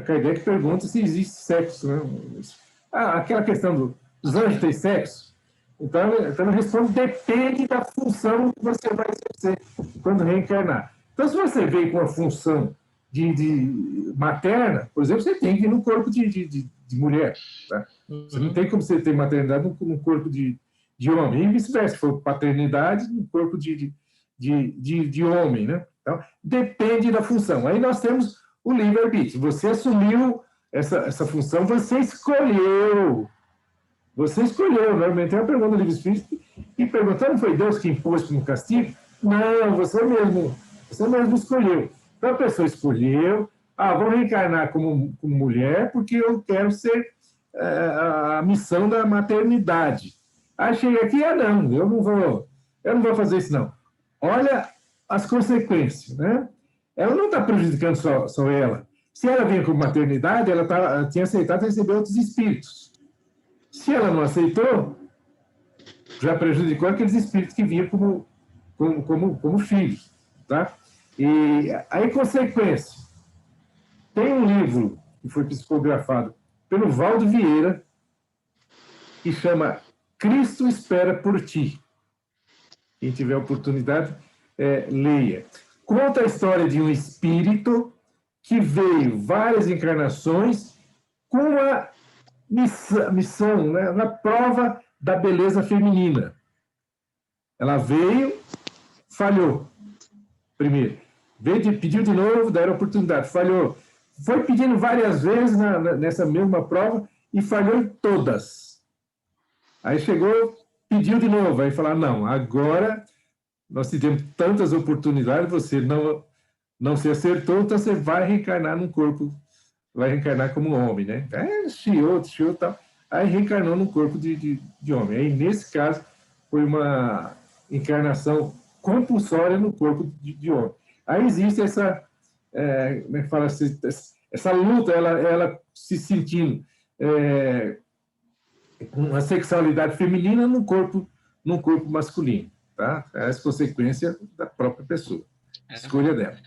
Kardec pergunta se existe sexo, né? Aquela questão dos anjos ter sexo. Então ele responde, depende da função que você vai exercer quando reencarnar. Então, se você veio com a função de materna, por exemplo, você tem que ir no corpo de mulher. Tá? Você não tem como você ter maternidade no corpo de homem, e vice-versa. Se for paternidade, no corpo de homem. Né? Então, depende da função. Aí nós temos o livre-arbítrio. Você assumiu essa função, você escolheu. Você escolheu, normalmente. Tem uma pergunta do livro espírito e perguntando, foi Deus que impôs como castigo? Não, você mesmo escolheu. Então a pessoa escolheu, vou reencarnar como mulher porque eu quero ser a missão da maternidade. Aí chega aqui, não, eu não vou fazer isso, não. Olha as consequências, né? Ela não está prejudicando só ela. Se ela vinha como maternidade, ela tinha aceitado receber outros espíritos. Se ela não aceitou, já prejudicou aqueles espíritos que vinham como filhos. Tá? E aí, consequência, tem um livro que foi psicografado pelo Valdo Vieira, que chama Cristo Espera por Ti. Quem tiver oportunidade, leia. Conta a história de um espírito que veio várias encarnações com uma missão, né, na prova da beleza feminina. Ela veio, falhou. Primeiro. Pediu de novo, deram oportunidade, falhou. Foi pedindo várias vezes nessa mesma prova e falhou em todas. Aí chegou, pediu de novo, aí falaram, não, agora nós tivemos tantas oportunidades, você não se acertou, então você vai reencarnar num corpo, vai reencarnar como homem, né? Chiou, tal. Aí reencarnou num corpo de homem. Aí, nesse caso, foi uma encarnação compulsória no corpo de homem. Aí existe essa, como é que fala, essa luta, ela se sentindo uma sexualidade feminina num corpo masculino, tá? É essa consequência da própria pessoa, escolha dela.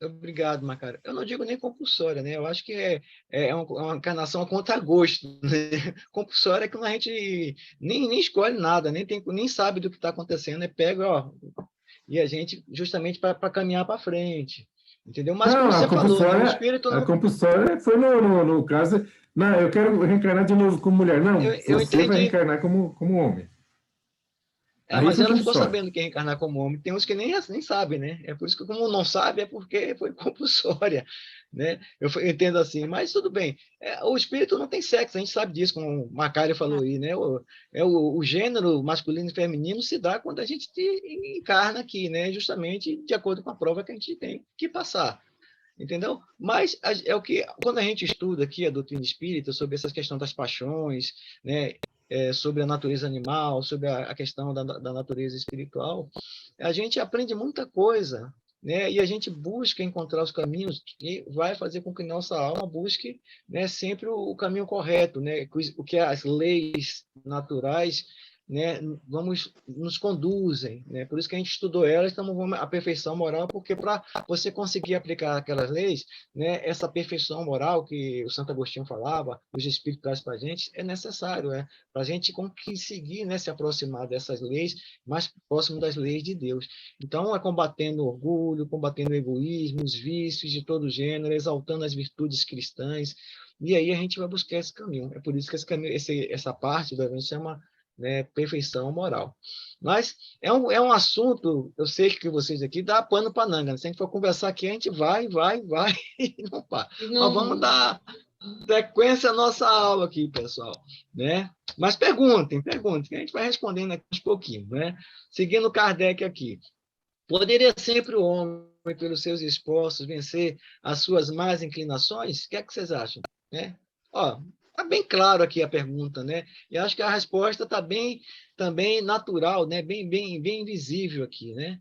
Obrigado, Macário. Eu não digo nem compulsória, né? Eu acho que é uma encarnação a contragosto. Né? Compulsória é que a gente nem escolhe nada, nem sabe do que está acontecendo, pega, e a gente, justamente para caminhar para frente. Entendeu? Mas Não, como você a falou, né? O compulsória, espírito a não... compulsória foi no caso. Não, eu quero reencarnar de novo como mulher. Não, Eu você vai entendi. reencarnar como homem. Aí Mas foi ela ficou compulsória. sabendo que ia reencarnar como homem. Tem uns que nem sabem, né? É por isso que, como não sabe, é porque foi compulsória, né? Eu entendo assim, mas tudo bem. O espírito não tem sexo, a gente sabe disso, como o Macário falou aí, né? O gênero masculino e feminino se dá quando a gente encarna aqui, né? Justamente de acordo com a prova que a gente tem que passar. Entendeu? Mas é o que, quando a gente estuda aqui a doutrina espírita sobre essa questão das paixões, né, sobre a natureza animal, sobre a questão da natureza espiritual, a gente aprende muita coisa, né, e a gente busca encontrar os caminhos que vai fazer com que nossa alma busque, né, sempre o caminho correto, né, o que as leis naturais, né, nos conduzem, né? Por isso que a gente estudou elas, estamos a perfeição moral, porque para você conseguir aplicar aquelas leis, né, essa perfeição moral que o Santo Agostinho falava, os Espíritos trazem para a gente, é necessário, para a gente conseguir, né, se aproximar dessas leis, mais próximo das leis de Deus. Então, é combatendo o orgulho, combatendo o egoísmo, os vícios de todo gênero, exaltando as virtudes cristãs, e aí a gente vai buscar esse caminho. É por isso que esse caminho, essa parte do Evangelho chama, né, perfeição moral. Mas é um assunto, eu sei que vocês aqui dá pano para manga. Se a gente for conversar aqui, a gente vai e não para. Mas vamos dar sequência à nossa aula aqui, pessoal, né? Mas perguntem, que a gente vai respondendo aqui uns pouquinhos, né? Seguindo Kardec aqui. Poderia sempre o homem, pelos seus esforços, vencer as suas más inclinações? O que é que vocês acham? Né? Ó, tá bem claro aqui a pergunta, né? E acho que a resposta está bem também natural, né? Bem visível aqui, né?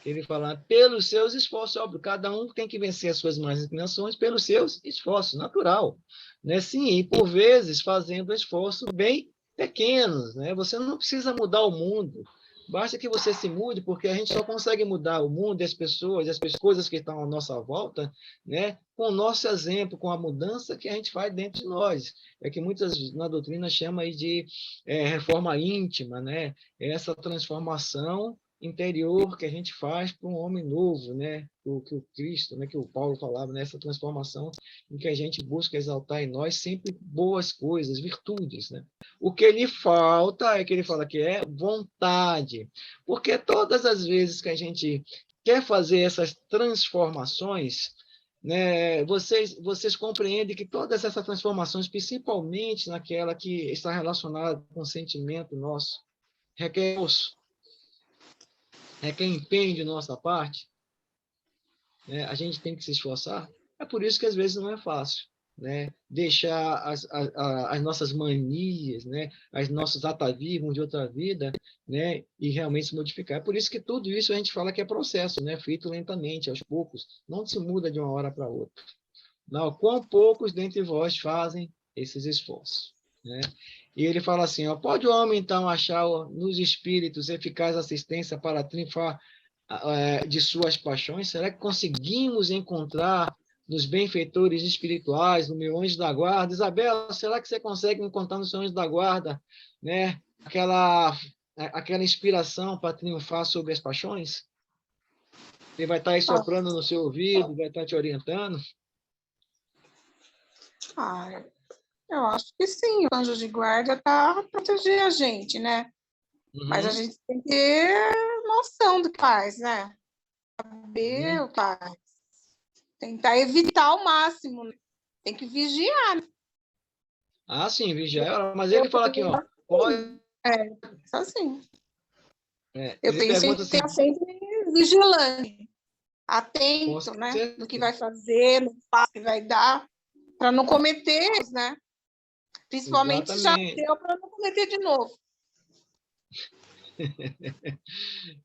Ele fala, pelos seus esforços, óbvio, cada um tem que vencer as suas más inclinações pelos seus esforços, natural, né? Sim, e por vezes fazendo esforços bem pequenos, né? Você não precisa mudar o mundo, basta que você se mude, porque a gente só consegue mudar o mundo e as pessoas, as coisas que estão à nossa volta, né? Com o nosso exemplo, com a mudança que a gente faz dentro de nós. É que muitas na doutrina chama aí de reforma íntima, né? Essa transformação interior que a gente faz para um homem novo, né? Que o Cristo, né? Que o Paulo falava, nessa transformação em que a gente busca exaltar em nós sempre boas coisas, virtudes, né? O que lhe falta é que ele fala que é vontade, porque todas as vezes que a gente quer fazer essas transformações, né, vocês compreendem que todas essas transformações, principalmente naquela que está relacionada com o sentimento nosso, requer empenho de nossa parte, né? A gente tem que se esforçar. É por isso que às vezes não é fácil, né? Deixar as nossas manias, né? Os nossos atavismos de outra vida, né? E realmente se modificar. É por isso que tudo isso a gente fala que é processo, né? Feito lentamente, aos poucos. Não se muda de uma hora para outra. Não, quão poucos dentre vós fazem esses esforços, né? E ele fala assim, ó, pode o homem, então, achar nos espíritos eficaz assistência para triunfar de suas paixões? Será que conseguimos encontrar nos benfeitores espirituais, no meu anjo da guarda? Isabela, será que você consegue encontrar no seu anjo da guarda, né, aquela inspiração para triunfar sobre as paixões? Ele vai estar aí soprando no seu ouvido, vai estar te orientando? Eu acho que sim, o anjo de guarda está para proteger a gente, né? Uhum. Mas a gente tem que ter noção do que faz, né? Saber o que faz. Tentar evitar ao máximo, né? Tem que vigiar. Né? Ah, sim, vigiar. Mas ele fala aqui, ó. Pode... assim. Eu penso em estar sempre vigilante, atento, né? No que vai fazer, no passo que vai dar, para não cometer, né? Principalmente se já deu, para não cometer de novo.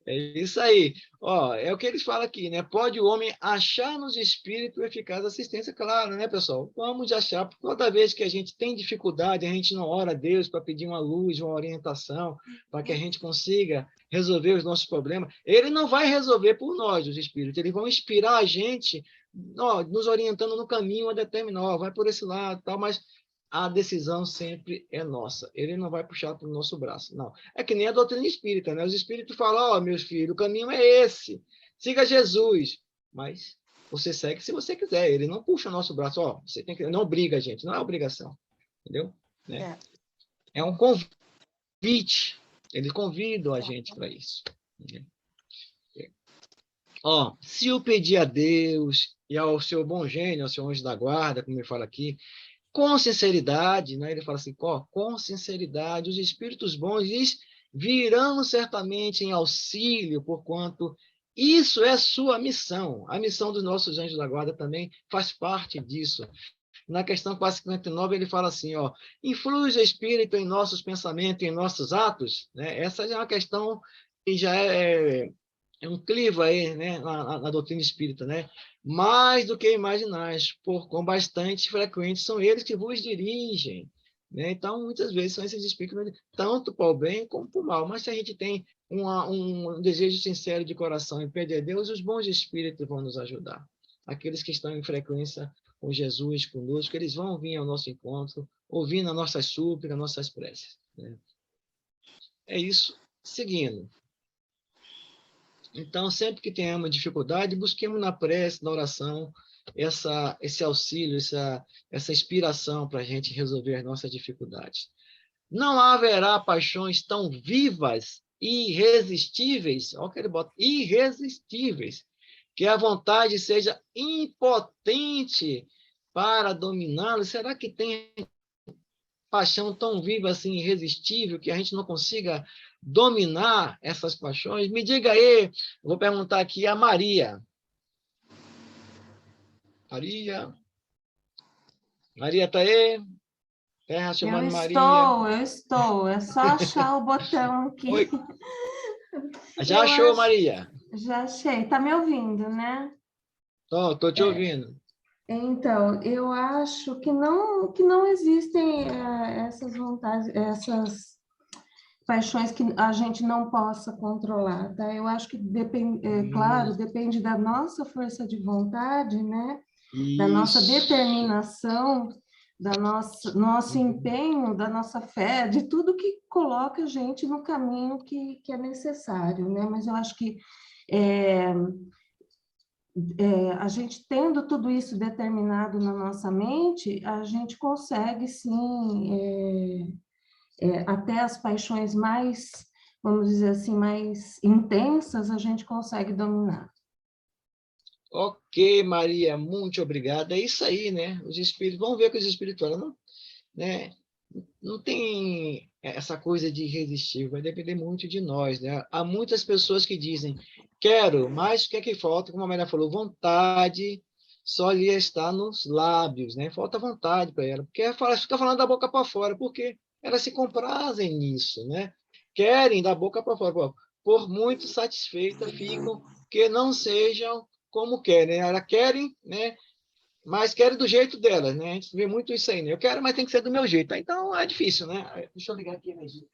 É isso aí. Ó, é o que eles falam aqui, né? Pode o homem achar nos espíritos eficaz assistência, claro, né, pessoal? Vamos achar, porque toda vez que a gente tem dificuldade, a gente não ora a Deus para pedir uma luz, uma orientação, para que a gente consiga resolver os nossos problemas. Ele não vai resolver por nós, os espíritos, eles vão inspirar a gente, ó, nos orientando no caminho a determinar, vai por esse lado, tal, mas a decisão sempre é nossa. Ele não vai puxar para o nosso braço, não. É que nem a doutrina espírita, né? Os espíritos falam, ó, meus filhos, o caminho é esse. siga Jesus, mas você segue se você quiser, ele não puxa o nosso braço, ó, você tem que, não obriga a gente, não é obrigação, entendeu? Né? É um convite, ele convida a gente para isso. Ó, se eu pedir a Deus e ao seu bom gênio, ao seu anjo da guarda, como ele fala aqui, com sinceridade, né? Ele fala assim, ó, com sinceridade, os espíritos bons lhes virão certamente em auxílio, porquanto isso é sua missão. A missão dos nossos anjos da guarda também faz parte disso. Na questão 459, ele fala assim, ó, influi o espírito em nossos pensamentos, em nossos atos, né? Essa é uma questão que já é um clivo aí, né, na doutrina espírita, né? Mais do que imaginais, por com bastante frequentes são eles que vos dirigem, né? Então, muitas vezes são esses espíritos, tanto para o bem como para o mal. Mas se a gente tem um desejo sincero de coração em pedir a Deus, os bons espíritos vão nos ajudar. Aqueles que estão em frequência com Jesus, conosco, eles vão vir ao nosso encontro, ouvindo as nossas súplicas, nossas preces, né? É isso. Seguindo. Então, sempre que tenhamos dificuldade, busquemos na prece, na oração, esse auxílio, essa inspiração para a gente resolver as nossas dificuldades. Não haverá paixões tão vivas e irresistíveis, olha o que ele bota, irresistíveis, que a vontade seja impotente para dominá-lo. Será que tem paixão tão viva assim, irresistível, que a gente não consiga dominar essas paixões? Me diga aí, vou perguntar aqui a Maria. Maria está aí? Terra chamando Maria. Eu estou. É só achar o botão aqui. Oi. Já achou, Maria? Já achei. Tá me ouvindo, né? Estou te ouvindo. Então, eu acho que não existem essas vontades, essas paixões que a gente não possa controlar, tá? Eu acho que depende, claro, depende da nossa força de vontade, né? Isso. Da nossa determinação, nosso empenho, da nossa fé, de tudo que coloca a gente no caminho que é necessário, né? Mas eu acho que a gente tendo tudo isso determinado na nossa mente, a gente consegue, sim, até as paixões mais, vamos dizer assim, mais intensas, a gente consegue dominar. Ok, Maria, muito obrigada. É isso aí, né? Os espíritos, vamos ver com os espirituais, não, né? Não tem essa coisa de resistir, vai depender muito de nós, né? Há muitas pessoas que dizem, quero, mas o que é que falta? Como a Maria falou, vontade só lhe está nos lábios, né? Falta vontade para ela, porque ela fica falando da boca para fora, porque elas se comprazem nisso, né? Querem da boca para fora, por muito satisfeitas ficam, que não sejam como querem, elas querem, né? Mas querem do jeito delas, né? A gente vê muito isso aí, né? Eu quero, mas tem que ser do meu jeito. Então é difícil, né? Deixa eu ligar aqui a energia.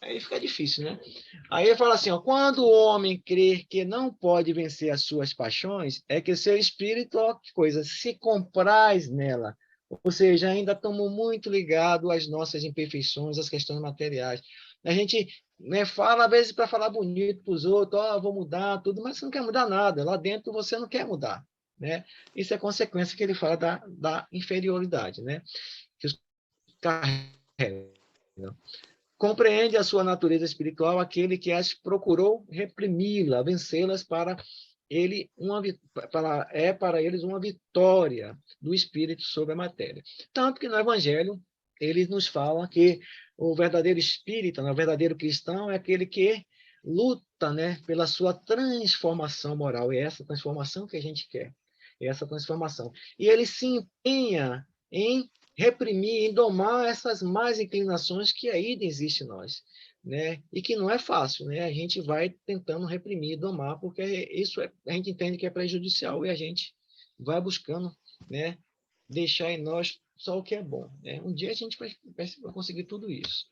Aí fica difícil, né? Aí ele fala assim, ó, quando o homem crer que não pode vencer as suas paixões, é que o seu espírito, ó, que coisa, se compraz nela. Ou seja, ainda estamos muito ligados às nossas imperfeições, às questões materiais. A gente, né, fala, às vezes, para falar bonito para os outros, ó, vou mudar, tudo, mas você não quer mudar nada. Lá dentro você não quer mudar, né? Isso é consequência que ele fala da inferioridade, né? Que os carregam. Compreende a sua natureza espiritual aquele que as procurou reprimi-la, vencê-las para eles uma vitória do espírito sobre a matéria. Tanto que no Evangelho eles nos falam que o verdadeiro espírita, o verdadeiro cristão é aquele que luta, né, pela sua transformação moral. E é essa transformação que a gente quer. É essa transformação. E ele se empenha em reprimir, em domar essas más inclinações que ainda existem em nós, né? E que não é fácil, né? A gente vai tentando reprimir, domar, porque isso a gente entende que é prejudicial e a gente vai buscando, né, deixar em nós só o que é bom, né? Um dia a gente vai conseguir tudo isso.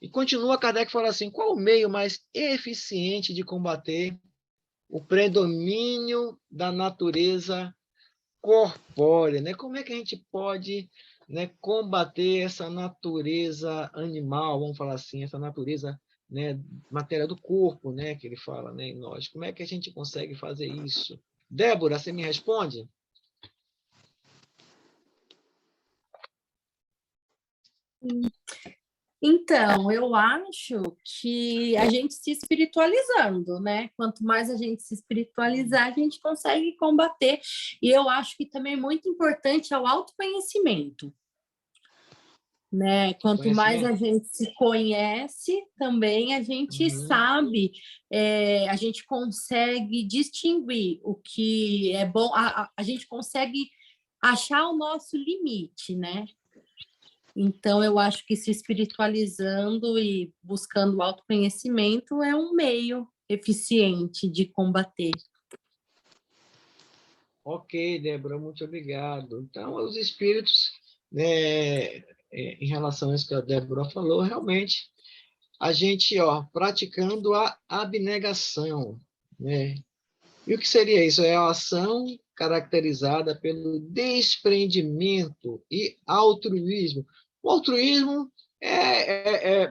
E continua Kardec falando assim, qual o meio mais eficiente de combater o predomínio da natureza corpórea, né? Como é que a gente pode, né, combater essa natureza animal, vamos falar assim, essa natureza né, matéria do corpo, né, que ele fala, né, em nós. Como é que a gente consegue fazer isso? Débora, você me responde? Então, eu acho que a gente se espiritualizando, né? Quanto mais a gente se espiritualizar, a gente consegue combater. E eu acho que também muito importante é o autoconhecimento, né? Quanto mais a gente se conhece, também a gente sabe, a gente consegue distinguir o que é bom, a gente consegue achar o nosso limite, né? Então, eu acho que se espiritualizando e buscando autoconhecimento é um meio eficiente de combater. Ok, Débora, muito obrigado. Então, os espíritos, né, em relação a isso que a Débora falou, realmente, a gente, praticando a abnegação, né? E o que seria isso? É a ação caracterizada pelo desprendimento e altruísmo. O altruísmo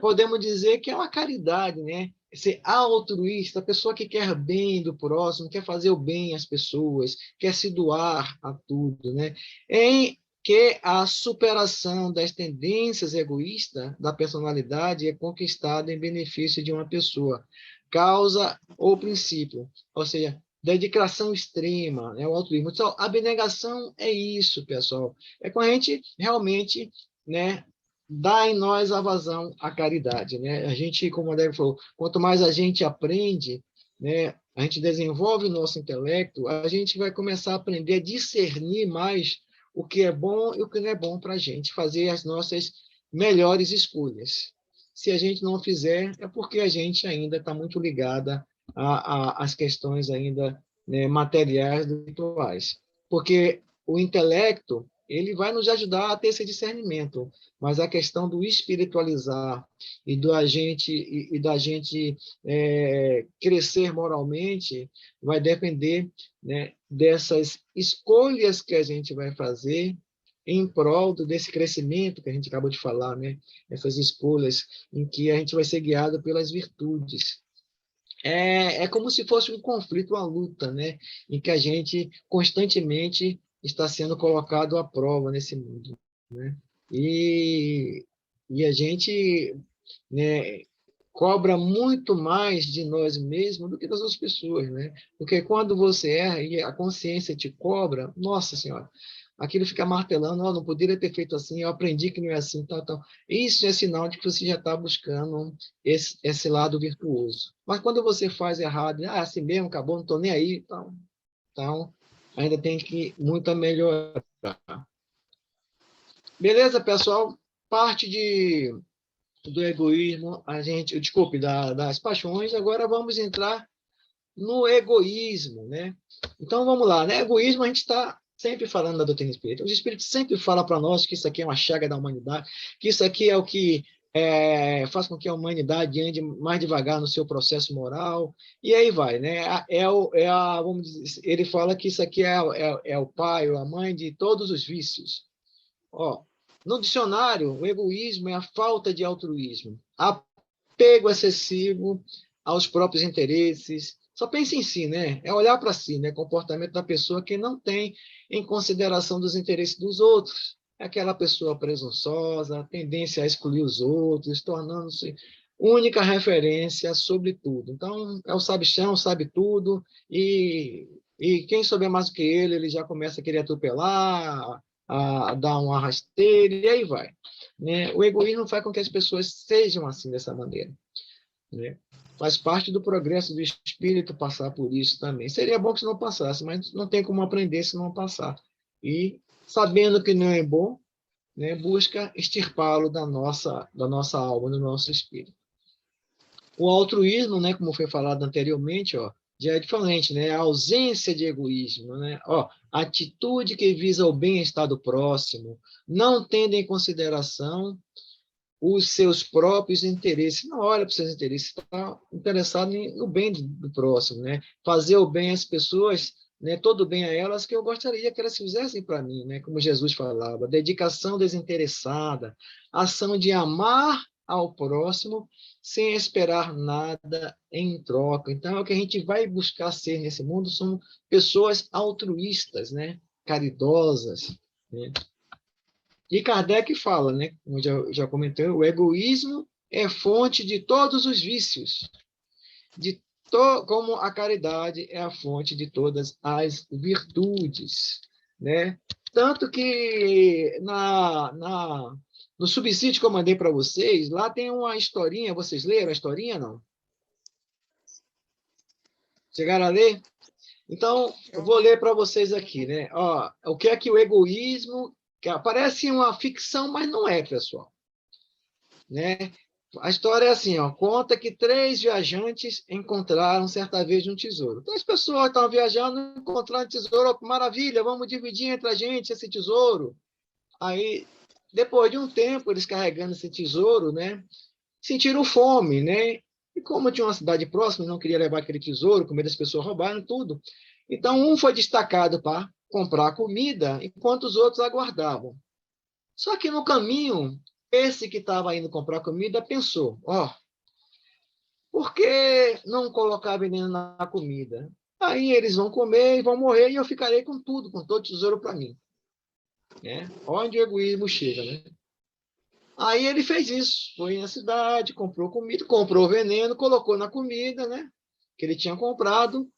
podemos dizer que é uma caridade, né? Ser altruísta, a pessoa que quer bem do próximo, quer fazer o bem às pessoas, quer se doar a tudo, né? Em que a superação das tendências egoístas da personalidade é conquistada em benefício de uma pessoa, causa ou princípio, ou seja, dedicação extrema, né, o altruísmo. Então, a abnegação é isso, pessoal. É quando a gente realmente, né, dá em nós a vazão à caridade, né? A gente, como a Débora falou, quanto mais a gente aprende, né, a gente desenvolve o nosso intelecto, a gente vai começar a aprender a discernir mais o que é bom e o que não é bom para a gente, fazer as nossas melhores escolhas. Se a gente não fizer, é porque a gente ainda está muito ligada às questões ainda, né, materiais e virtuais. Porque o intelecto ele vai nos ajudar a ter esse discernimento, mas a questão do espiritualizar e da gente crescer moralmente vai depender, né, dessas escolhas que a gente vai fazer em prol desse crescimento que a gente acabou de falar, né? Essas escolhas em que a gente vai ser guiado pelas virtudes. É como se fosse um conflito, uma luta, né? Em que a gente constantemente está sendo colocado à prova nesse mundo, né? E a gente, né, cobra muito mais de nós mesmos do que das outras pessoas, né? Porque quando você erra e a consciência te cobra, nossa senhora, aquilo fica martelando, não poderia ter feito assim, eu aprendi que não é assim, tal, tal. Isso é sinal de que você já está buscando esse lado virtuoso. Mas quando você faz errado, assim mesmo, acabou, não estou nem aí, então ainda tem que muito a melhorar. Beleza, pessoal? Parte do egoísmo, desculpe, das paixões, agora vamos entrar no egoísmo, né? Então, vamos lá, né? Egoísmo, a gente está sempre falando da doutrina espírita. Os espíritos sempre falam para nós que isso aqui é uma chaga da humanidade, que isso aqui é o que faz com que a humanidade ande mais devagar no seu processo moral, e aí vai, né? Vamos dizer, ele fala que isso aqui é o pai ou a mãe de todos os vícios. No dicionário, o egoísmo é a falta de altruísmo, apego excessivo aos próprios interesses. Só pensa em si, né? É olhar para si, né? Comportamento da pessoa que não tem em consideração dos interesses dos outros. É aquela pessoa presunçosa, tendência a excluir os outros, tornando-se única referência sobre tudo. Então, é o sabichão, sabe tudo, e quem souber mais do que ele já começa a querer atropelar, a dar uma rasteira, e aí vai. Né? O egoísmo faz com que as pessoas sejam assim, dessa maneira. Né? Faz parte do progresso do espírito passar por isso também. Seria bom que se não passasse, mas não tem como aprender se não passar. E, sabendo que não é bom, né, busca extirpá-lo da nossa alma, do nosso espírito. O altruísmo, né, como foi falado anteriormente, já é diferente, né? A ausência de egoísmo, né? Atitude que visa o bem-estar do próximo, não tendo em consideração os seus próprios interesses. Não olha para os seus interesses, está interessado no bem do próximo, né? Fazer o bem às pessoas, né? Todo o bem a elas que eu gostaria que elas fizessem para mim, né? Como Jesus falava, dedicação desinteressada, ação de amar ao próximo sem esperar nada em troca. Então, o que a gente vai buscar ser nesse mundo são pessoas altruístas, né? Caridosas, né? E Kardec fala, né? Como já comentei, o egoísmo é fonte de todos os vícios, como a caridade é a fonte de todas as virtudes, né? Tanto que no subsídio que eu mandei para vocês, lá tem uma historinha, vocês leram a historinha, não? Chegaram a ler? Então, eu vou ler para vocês aqui, né? Ó, o que é que o egoísmo... que parece uma ficção, mas não é, pessoal. Né? A história é assim, ó, conta que 3 viajantes encontraram certa vez um tesouro. Então, as pessoas estavam viajando, encontraram um tesouro, maravilha, vamos dividir entre a gente esse tesouro. Aí, depois de um tempo, eles carregando esse tesouro, né, sentiram fome, né? E como tinha uma cidade próxima, não queria levar aquele tesouro, com medo das pessoas roubarem tudo. Então, um foi destacado para comprar comida, enquanto os outros aguardavam. Só que no caminho, esse que estava indo comprar comida pensou, ó, por que não colocar veneno na comida? Aí eles vão comer e vão morrer e eu ficarei com tudo, com todo o tesouro para mim. Né? Onde o egoísmo chega, né? Aí ele fez isso, foi na cidade, comprou comida, comprou veneno, colocou na comida, né? Que ele tinha comprado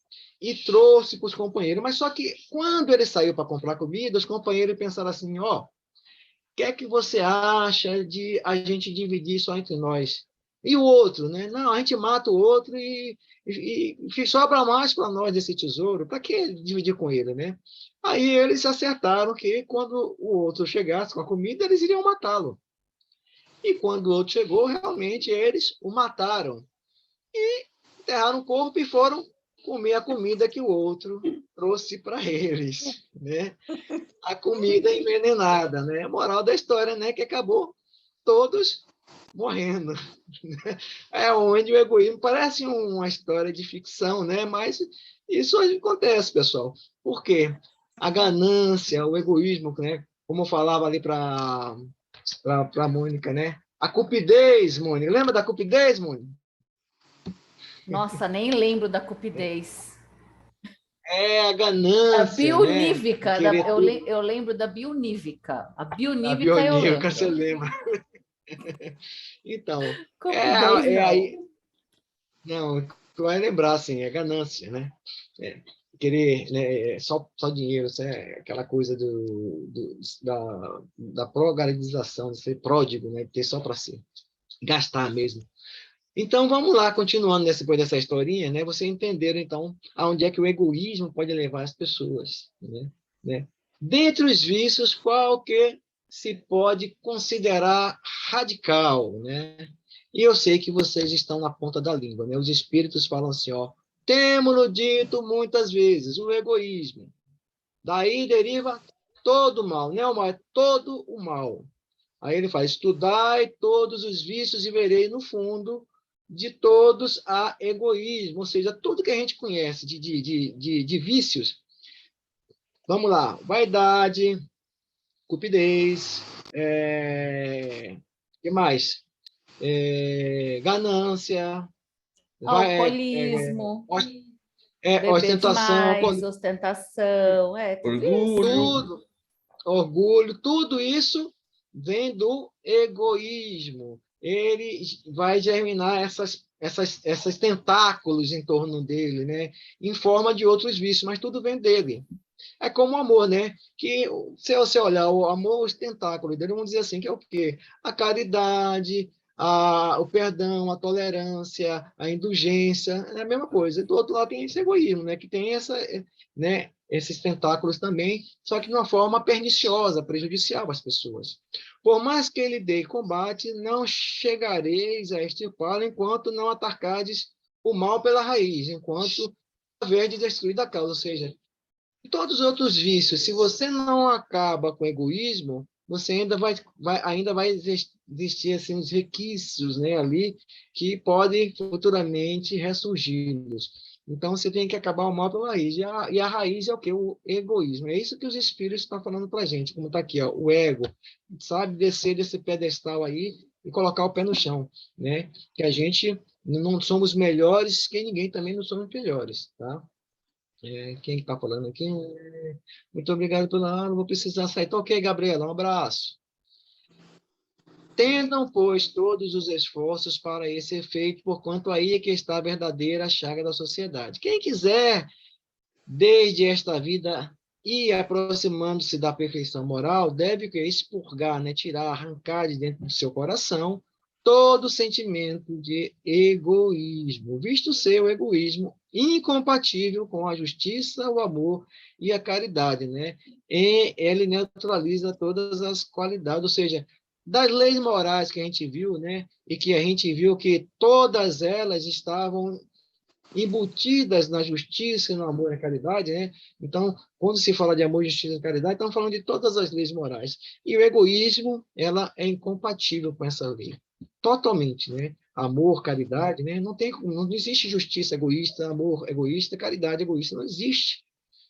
e trouxe para os companheiros. Mas só que quando ele saiu para comprar comida, os companheiros pensaram assim, ó, o que é que você acha de a gente dividir só entre nós? E o outro, né? Não, a gente mata o outro e sobra mais para nós esse tesouro. Para que dividir com ele, né? Aí eles acertaram que quando o outro chegasse com a comida, eles iriam matá-lo. E quando o outro chegou, realmente eles o mataram. E enterraram o corpo e foram comer a comida que o outro trouxe para eles, né? A comida envenenada, né? A moral da história, né? Que acabou todos morrendo. É onde o egoísmo parece uma história de ficção, né? Mas isso acontece, pessoal. Por quê? A ganância, o egoísmo, né? Como eu falava ali para a Mônica, né? A cupidez, Mônica. Lembra da cupidez, Mônica? Nossa, nem lembro da cupidez. É a ganância, a bionívica, né? Eu lembro da bionívica. A bionívica, eu lembro. Você lembra. Então, cupidez, aí... Não, tu vai lembrar, assim, é ganância, né? Querer, né, só dinheiro, aquela coisa da progarização, de ser pródigo, né? Ter só para si, gastar mesmo. Então, vamos lá, continuando depois dessa historinha, né? Vocês entenderam, então, aonde é que o egoísmo pode levar as pessoas, né? Dentre os vícios, qual que se pode considerar radical, né? E eu sei que vocês estão na ponta da língua, né? Os espíritos falam assim, ó, temos-lo dito muitas vezes, o egoísmo. Daí deriva todo o mal, não é o mal, é todo o mal. Aí ele faz, estudai todos os vícios e vereis, no fundo, de todos há egoísmo, ou seja, tudo que a gente conhece de vícios. Vamos lá, vaidade, cupidez, que mais? Ganância, alcoolismo, ostentação, ostentação, orgulho, tudo isso vem do egoísmo. Ele vai germinar esses tentáculos em torno dele, né? Em forma de outros vícios, mas tudo vem dele. É como o amor, né? Que se você olhar o amor, os tentáculos dele, vamos dizer assim, que é o quê? A caridade, o perdão, a tolerância, a indulgência, é a mesma coisa. Do outro lado tem esse egoísmo, né? Que tem né? Esses tentáculos também, só que de uma forma perniciosa, prejudicial às pessoas. Por mais que ele dê combate, não chegareis a extirpá-lo enquanto não atacardes o mal pela raiz, enquanto houver destruído a causa. Ou seja, todos os outros vícios, se você não acaba com o egoísmo, você ainda vai existir assim, os requisitos, né, ali que podem futuramente ressurgir. Então, você tem que acabar o mal pela raiz. E a raiz é o quê? O egoísmo. É isso que os espíritos estão falando para a gente, como está aqui, ó, o ego. Sabe descer desse pedestal aí, e colocar o pé no chão, né? Que a gente não somos melhores que ninguém, também não somos melhores, tá? Quem está falando aqui? Muito obrigado pela aula, vou precisar sair. Então, ok, Gabriela, um abraço. Tendam, pois, todos os esforços para esse efeito, porquanto aí é que está a verdadeira chaga da sociedade. Quem quiser, desde esta vida, ir aproximando-se da perfeição moral, deve expurgar, né, tirar, arrancar de dentro do seu coração todo sentimento de egoísmo, visto ser o egoísmo incompatível com a justiça, o amor e a caridade, né? E ele neutraliza todas as qualidades, ou seja, das leis morais que a gente viu, né? E que a gente viu que todas elas estavam embutidas na justiça, no amor e na caridade, né? Então, quando se fala de amor, justiça e caridade, estamos falando de todas as leis morais. E o egoísmo, ela é incompatível com essa lei. Totalmente, né? Amor, caridade, né? Não existe justiça egoísta, amor egoísta, caridade egoísta, não existe,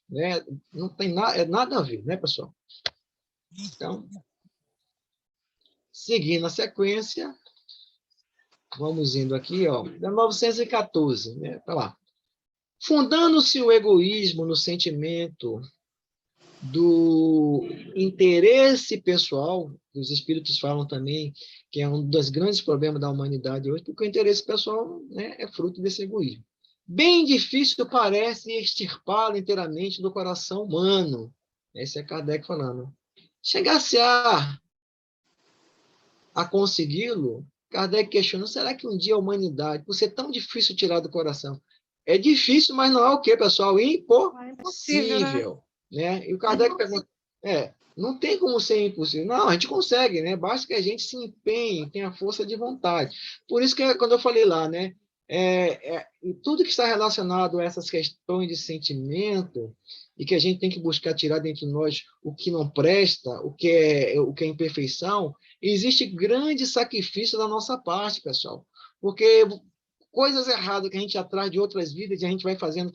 né? Não tem nada a ver, né, pessoal? Então, seguindo a sequência, vamos indo aqui, ó, 914, né? Tá lá. Fundando-se o egoísmo no sentimento do interesse pessoal, os espíritos falam também que é um dos grandes problemas da humanidade hoje, porque o interesse pessoal, né, é fruto desse egoísmo. Bem difícil parece extirpá-lo inteiramente do coração humano. Esse é Kardec falando. Chegasse a consegui-lo, Kardec questionou, será que um dia a humanidade, por ser tão difícil tirar do coração, é difícil, mas não é o quê, pessoal? Impossível, né? E o Kardec pergunta, não tem como ser impossível. Não, a gente consegue, né? Basta que a gente se empenhe, tenha força de vontade. Por isso que, quando eu falei lá, né? Tudo que está relacionado a essas questões de sentimento e que a gente tem que buscar tirar dentro de nós o que não presta, o que é imperfeição, existe grande sacrifício da nossa parte, pessoal. Porque coisas erradas que a gente atrás de outras vidas e a gente vai fazendo,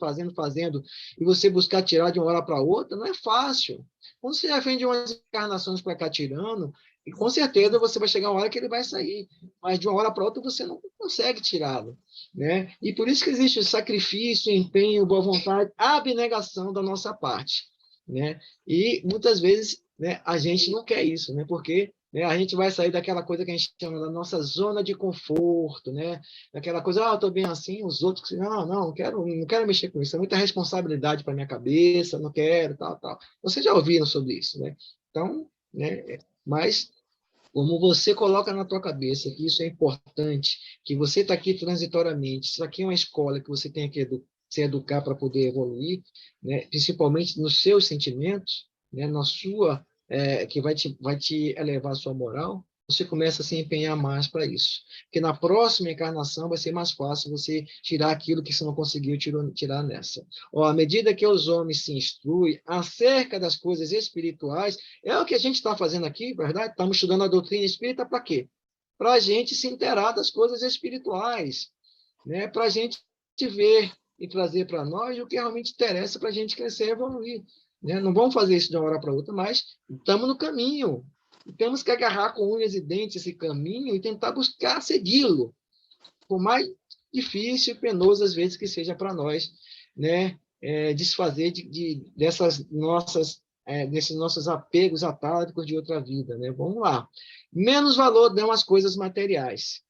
e você buscar tirar de uma hora para outra, não é fácil. Quando você já vem de umas encarnações para cá tirando, e com certeza você vai chegar uma hora que ele vai sair, mas de uma hora para outra você não consegue tirá-lo, né? E por isso que existe o sacrifício, empenho, boa vontade, abnegação da nossa parte, né? E muitas vezes, né, a gente não quer isso, né? Porque, né, a gente vai sair daquela coisa que a gente chama da nossa zona de conforto, né? Daquela coisa, eu estou bem assim, os outros, não quero mexer com isso, é muita responsabilidade para minha cabeça, não quero, tal. Vocês já ouviram sobre isso, né? Então, né, mas como você coloca na tua cabeça que isso é importante, que você está aqui transitoriamente, isso aqui é uma escola que você tem que se educar para poder evoluir, né? Principalmente nos seus sentimentos, né? Na sua, que vai te elevar a sua moral, você começa a se empenhar mais para isso. Porque na próxima encarnação vai ser mais fácil você tirar aquilo que você não conseguiu tirar nessa. À medida que os homens se instruem acerca das coisas espirituais, é o que a gente está fazendo aqui, verdade? Estamos estudando a doutrina espírita para quê? Para a gente se inteirar das coisas espirituais, né? Para a gente ver e trazer para nós o que realmente interessa para a gente crescer e evoluir. Né? Não vamos fazer isso de uma hora para outra, mas estamos no caminho. E temos que agarrar com unhas e dentes esse caminho e tentar buscar segui-lo, por mais difícil e penoso às vezes que seja para nós, né? Desfazer desses nossos apegos atávicos de outra vida, né? Vamos lá. Menos valor dão as coisas materiais.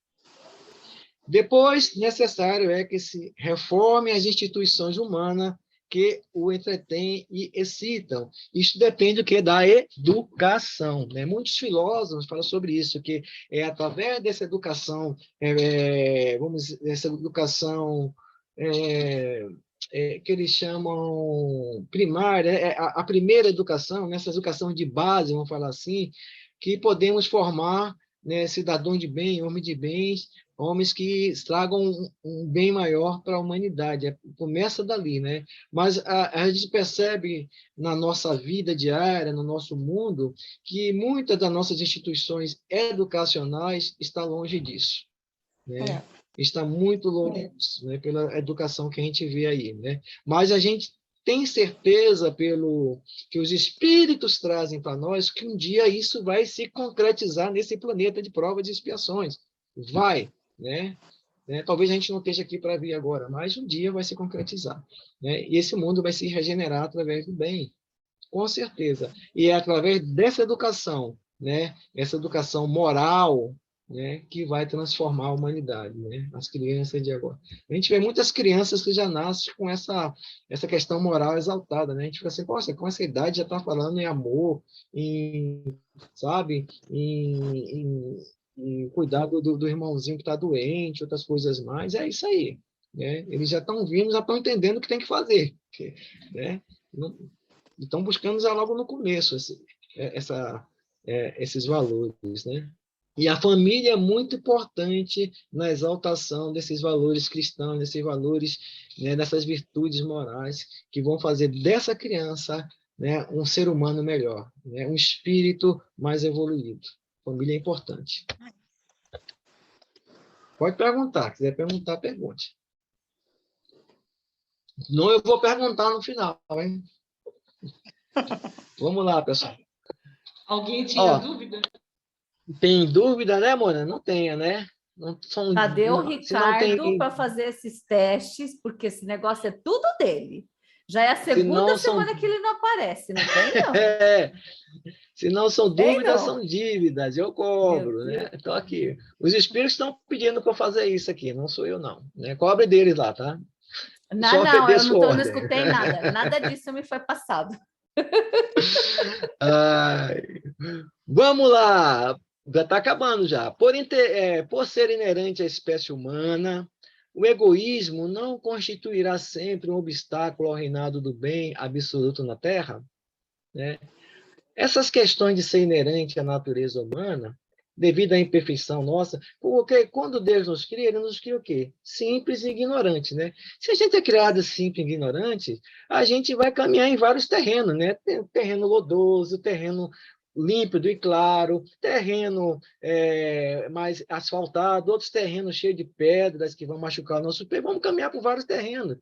Depois, necessário é que se reformem as instituições humanas que o entretêm e excitam. Isso depende do que? Da educação. Né? Muitos filósofos falam sobre isso, que é através dessa educação, essa educação que eles chamam primária, a primeira educação, nessa educação de base, vamos falar assim, que podemos formar, né, cidadãos de bem, homens de bens, homens que tragam um bem maior para a humanidade. Começa dali, né? Mas a gente percebe na nossa vida diária, no nosso mundo, que muitas das nossas instituições educacionais estão longe disso, né? Está muito longe disso, né? Pela educação que a gente vê aí, né? Mas a gente tem certeza que os espíritos trazem para nós que um dia isso vai se concretizar nesse planeta de provas e expiações. Vai, né? Talvez a gente não esteja aqui para vir agora, mas um dia vai se concretizar, né? E esse mundo vai se regenerar através do bem, com certeza. E é através dessa educação, né? Essa educação moral, né? Que vai transformar a humanidade, né? As crianças de agora. A gente vê muitas crianças que já nascem com essa questão moral exaltada, né? A gente fica assim, poxa, com essa idade já está falando em amor, sabe? Em cuidar do irmãozinho que está doente, outras coisas mais. É isso aí, né? Eles já estão vindo, já estão entendendo o que tem que fazer, né? Estão buscando já logo no começo esses valores, né? E a família é muito importante na exaltação desses valores cristãos, desses valores, né, dessas virtudes morais que vão fazer dessa criança, né, um ser humano melhor, né, um espírito mais evoluído. Família é importante. Pode perguntar, se quiser perguntar, pergunte. Não, eu vou perguntar no final, hein? Vamos lá, pessoal. Alguém tinha dúvida? Tem dúvida, né, Mona? Não tenha, né? Cadê o Ricardo para fazer esses testes? Porque esse negócio é tudo dele. Já é a segunda semana que ele não aparece, não tem, não? Se não são dúvidas, são dívidas. Eu cobro, né? Então, aqui. Os espíritos estão pedindo para eu fazer isso aqui, não sou eu, não. Né? Cobre deles lá, tá? Não, eu não escutei nada. Nada disso me foi passado. Vamos lá. Já está acabando já. Por ser inerente à espécie humana, o egoísmo não constituirá sempre um obstáculo ao reinado do bem absoluto na Terra? Né? Essas questões de ser inerente à natureza humana, devido à imperfeição nossa, porque quando Deus nos cria, ele nos cria o quê? Simples e ignorante, né? Se a gente é criado simples e ignorante, a gente vai caminhar em vários terrenos, né? Terreno lodoso, terreno límpido e claro, terreno mais asfaltado, outros terrenos cheios de pedras que vão machucar o nosso pé, vamos caminhar por vários terrenos.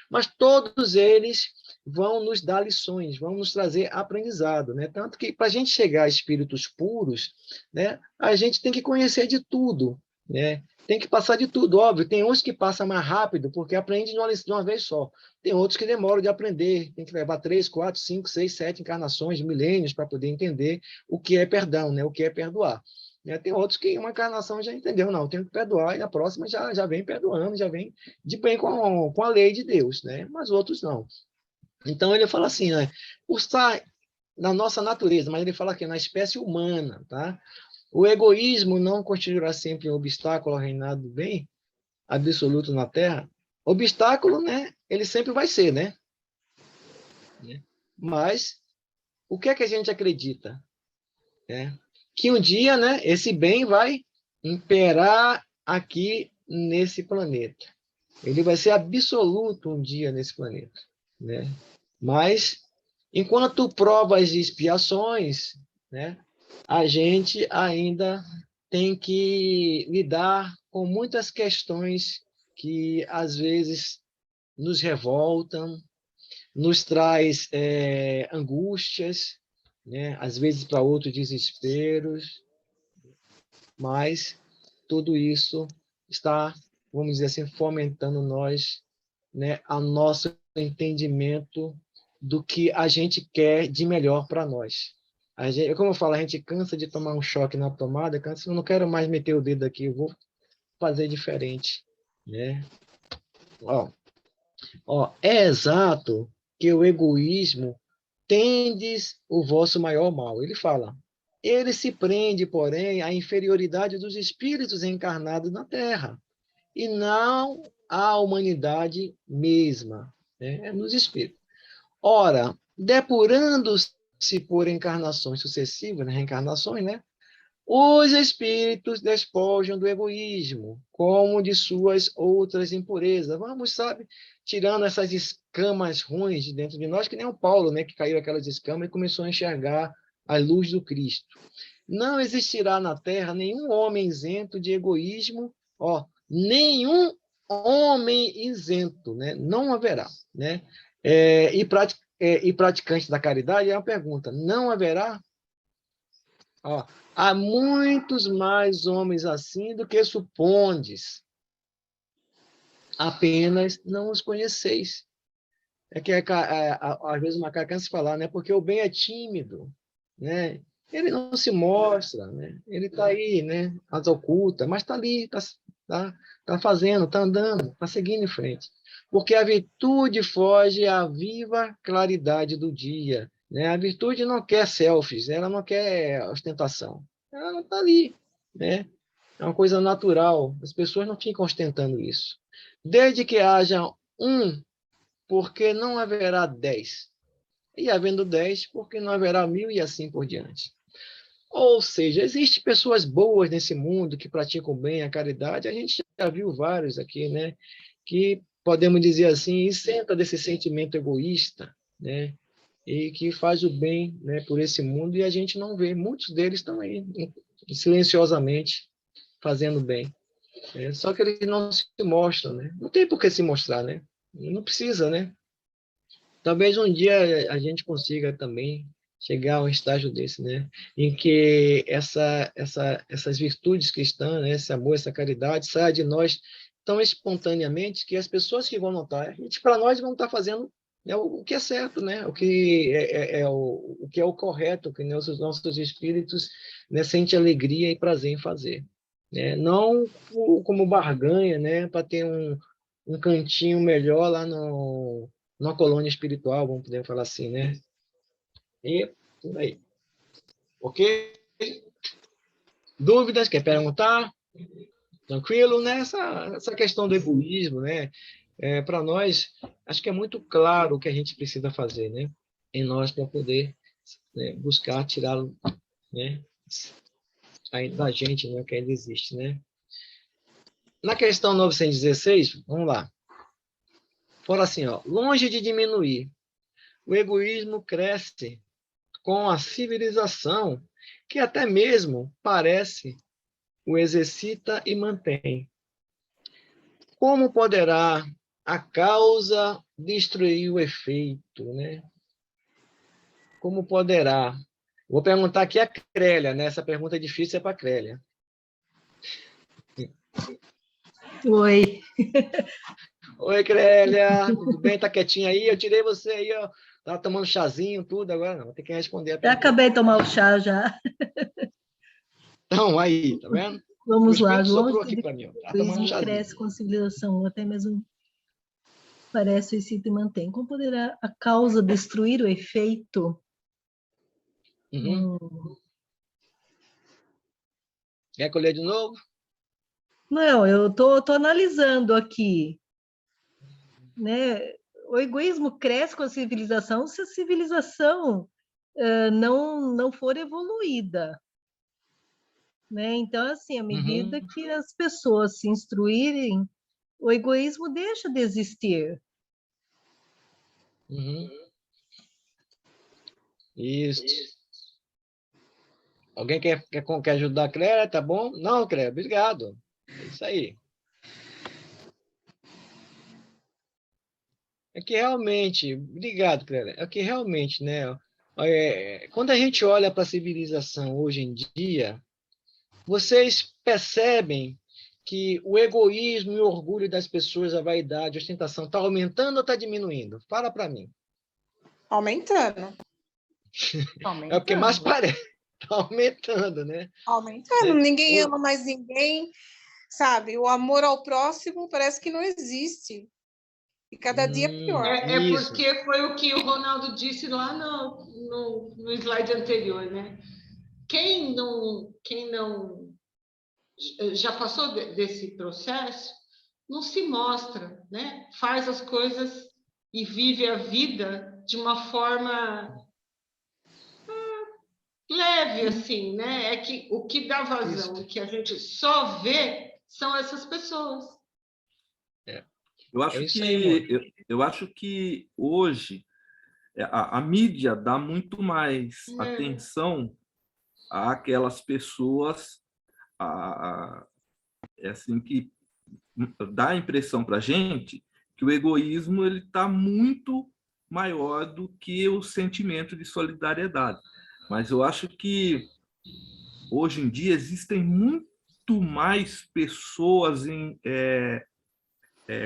Mas todos eles vão nos dar lições, vão nos trazer aprendizado, né? Tanto que para a gente chegar a espíritos puros, né, a gente tem que conhecer de tudo, né? Tem que passar de tudo, óbvio. Tem uns que passam mais rápido, porque aprende de uma vez só. Tem outros que demoram de aprender, tem que levar 3, 4, 5, 6, 7 encarnações, milênios, para poder entender o que é perdão, né? O que é perdoar. Tem outros que uma encarnação já entendeu, não, tenho que perdoar, e na próxima já vem perdoando, já vem de bem com a lei de Deus, né? Mas outros não. Então, ele fala assim, né? Por estar na nossa natureza, mas ele fala aqui, na espécie humana, tá? O egoísmo não constituirá sempre um obstáculo ao reinado do bem absoluto na Terra? Obstáculo, né? Ele sempre vai ser, né? Mas o que é que a gente acredita? Que um dia, né, esse bem vai imperar aqui nesse planeta. Ele vai ser absoluto um dia nesse planeta, né? Mas, enquanto provas e expiações, né, a gente ainda tem que lidar com muitas questões que, às vezes, nos revoltam, nos traz angústias, né, às vezes para outros desesperos, mas tudo isso está, vamos dizer assim, fomentando nós, né, a nosso entendimento do que a gente quer de melhor para nós. Como eu falo, a gente cansa de tomar um choque na tomada, cansa, eu não quero mais meter o dedo aqui, eu vou fazer diferente, né? É exato que o egoísmo tendes o vosso maior mal. Ele fala, ele se prende, porém, à inferioridade dos espíritos encarnados na Terra, e não à humanidade mesma, né? Nos espíritos. Ora, depurando-se por encarnações sucessivas, reencarnações, né? Os espíritos despojam do egoísmo, como de suas outras impurezas. Vamos, sabe, tirando essas escamas ruins de dentro de nós, que nem o Paulo, né, que caiu aquelas escamas e começou a enxergar a luz do Cristo. Não existirá na Terra nenhum homem isento de egoísmo, nenhum homem isento, né? Não haverá, né? E praticantes da caridade é uma pergunta. Não haverá? Ó, há muitos mais homens assim do que supondes. Apenas não os conheceis. É que às vezes o macaco cansa de falar, né? Porque o bem é tímido, né? Ele não se mostra, né? Ele está aí, né? As oculta, mas está ali, tá fazendo, está andando, está seguindo em frente. Porque a virtude foge à viva claridade do dia, né? A virtude não quer selfies, ela não quer ostentação. Ela está ali, né? É uma coisa natural. As pessoas não ficam ostentando isso. Desde que haja um, porque não haverá 10. E havendo 10, porque não haverá 1000 e assim por diante. Ou seja, existem pessoas boas nesse mundo que praticam bem a caridade. A gente já viu vários aqui, né? Que podemos dizer assim, isenta desse sentimento egoísta, né? E que faz o bem, né, por esse mundo e a gente não vê. Muitos deles estão aí silenciosamente fazendo bem. Só que eles não se mostram, né? Não tem por que se mostrar, né? Não precisa, né? Talvez um dia a gente consiga também chegar a um estágio desse, né? Em que essas virtudes cristãs, né? Esse amor, essa caridade, saia de nós tão espontaneamente que as pessoas que vão notar, para nós vão estar fazendo, né, o que é certo, né? O que o que é o correto, o que nossos espíritos, né, sentem alegria e prazer em fazer, né? Não como barganha, né? Para ter um cantinho melhor lá numa colônia espiritual, vamos poder falar assim, né? E por aí. Ok? Dúvidas? Quer perguntar? Tranquilo, né? Essa questão do egoísmo, né? Para nós, acho que é muito claro o que a gente precisa fazer, né? Em nós para poder, né, buscar tirá-lo, né, da gente, né, que ainda existe, né? Na questão 916, vamos lá. Fala assim, ó, longe de diminuir, o egoísmo cresce com a civilização, que até mesmo parece o exercita e mantém. Como poderá a causa destruir o efeito, né? Como poderá? Vou perguntar aqui a Crélia, né? Essa pergunta é difícil, é para a Crélia. Oi. Oi, Crélia, tudo bem? Tá quietinha aí? Eu tirei você aí, ó. Tava tomando chazinho, tudo, agora não, vou ter que responder a pergunta. Eu acabei de tomar o chá já. Então, aí, tá vendo? Vamos lá, soprou aqui para mim, ó. Tá tomando o chazinho. cresce com a civilização, até mesmo parece e se mantém. Como poderá a causa destruir o efeito? Uhum. Quer colher de novo? Não, eu tô analisando aqui, né? O egoísmo cresce com a civilização se a civilização não for evoluída, né? Então, assim, à medida que as pessoas se instruírem, o egoísmo deixa de existir. Isso. Alguém quer ajudar a Clélia? Tá bom? Não, Clélia, obrigado. É isso aí. É que realmente, obrigado, Clélia. É que realmente, né? Quando a gente olha para a civilização hoje em dia, vocês percebem que o egoísmo e o orgulho das pessoas, a vaidade, a ostentação, está aumentando ou está diminuindo? Fala para mim. Aumentando. É o que mais parece. Está aumentando, né? Aumentando. Ninguém ama mais ninguém, sabe? O amor ao próximo parece que não existe. E cada dia é pior. Porque foi o que o Ronaldo disse lá no slide anterior, né? Quem não já passou desse processo, não se mostra, né? Faz as coisas e vive a vida de uma forma leve, assim, né? É que o que dá vazão, o que a gente só vê são essas pessoas. Eu acho que hoje a mídia dá muito mais atenção àquelas pessoas assim, que dá a impressão para a gente que o egoísmo está muito maior do que o sentimento de solidariedade. Mas eu acho que hoje em dia existem muito mais pessoas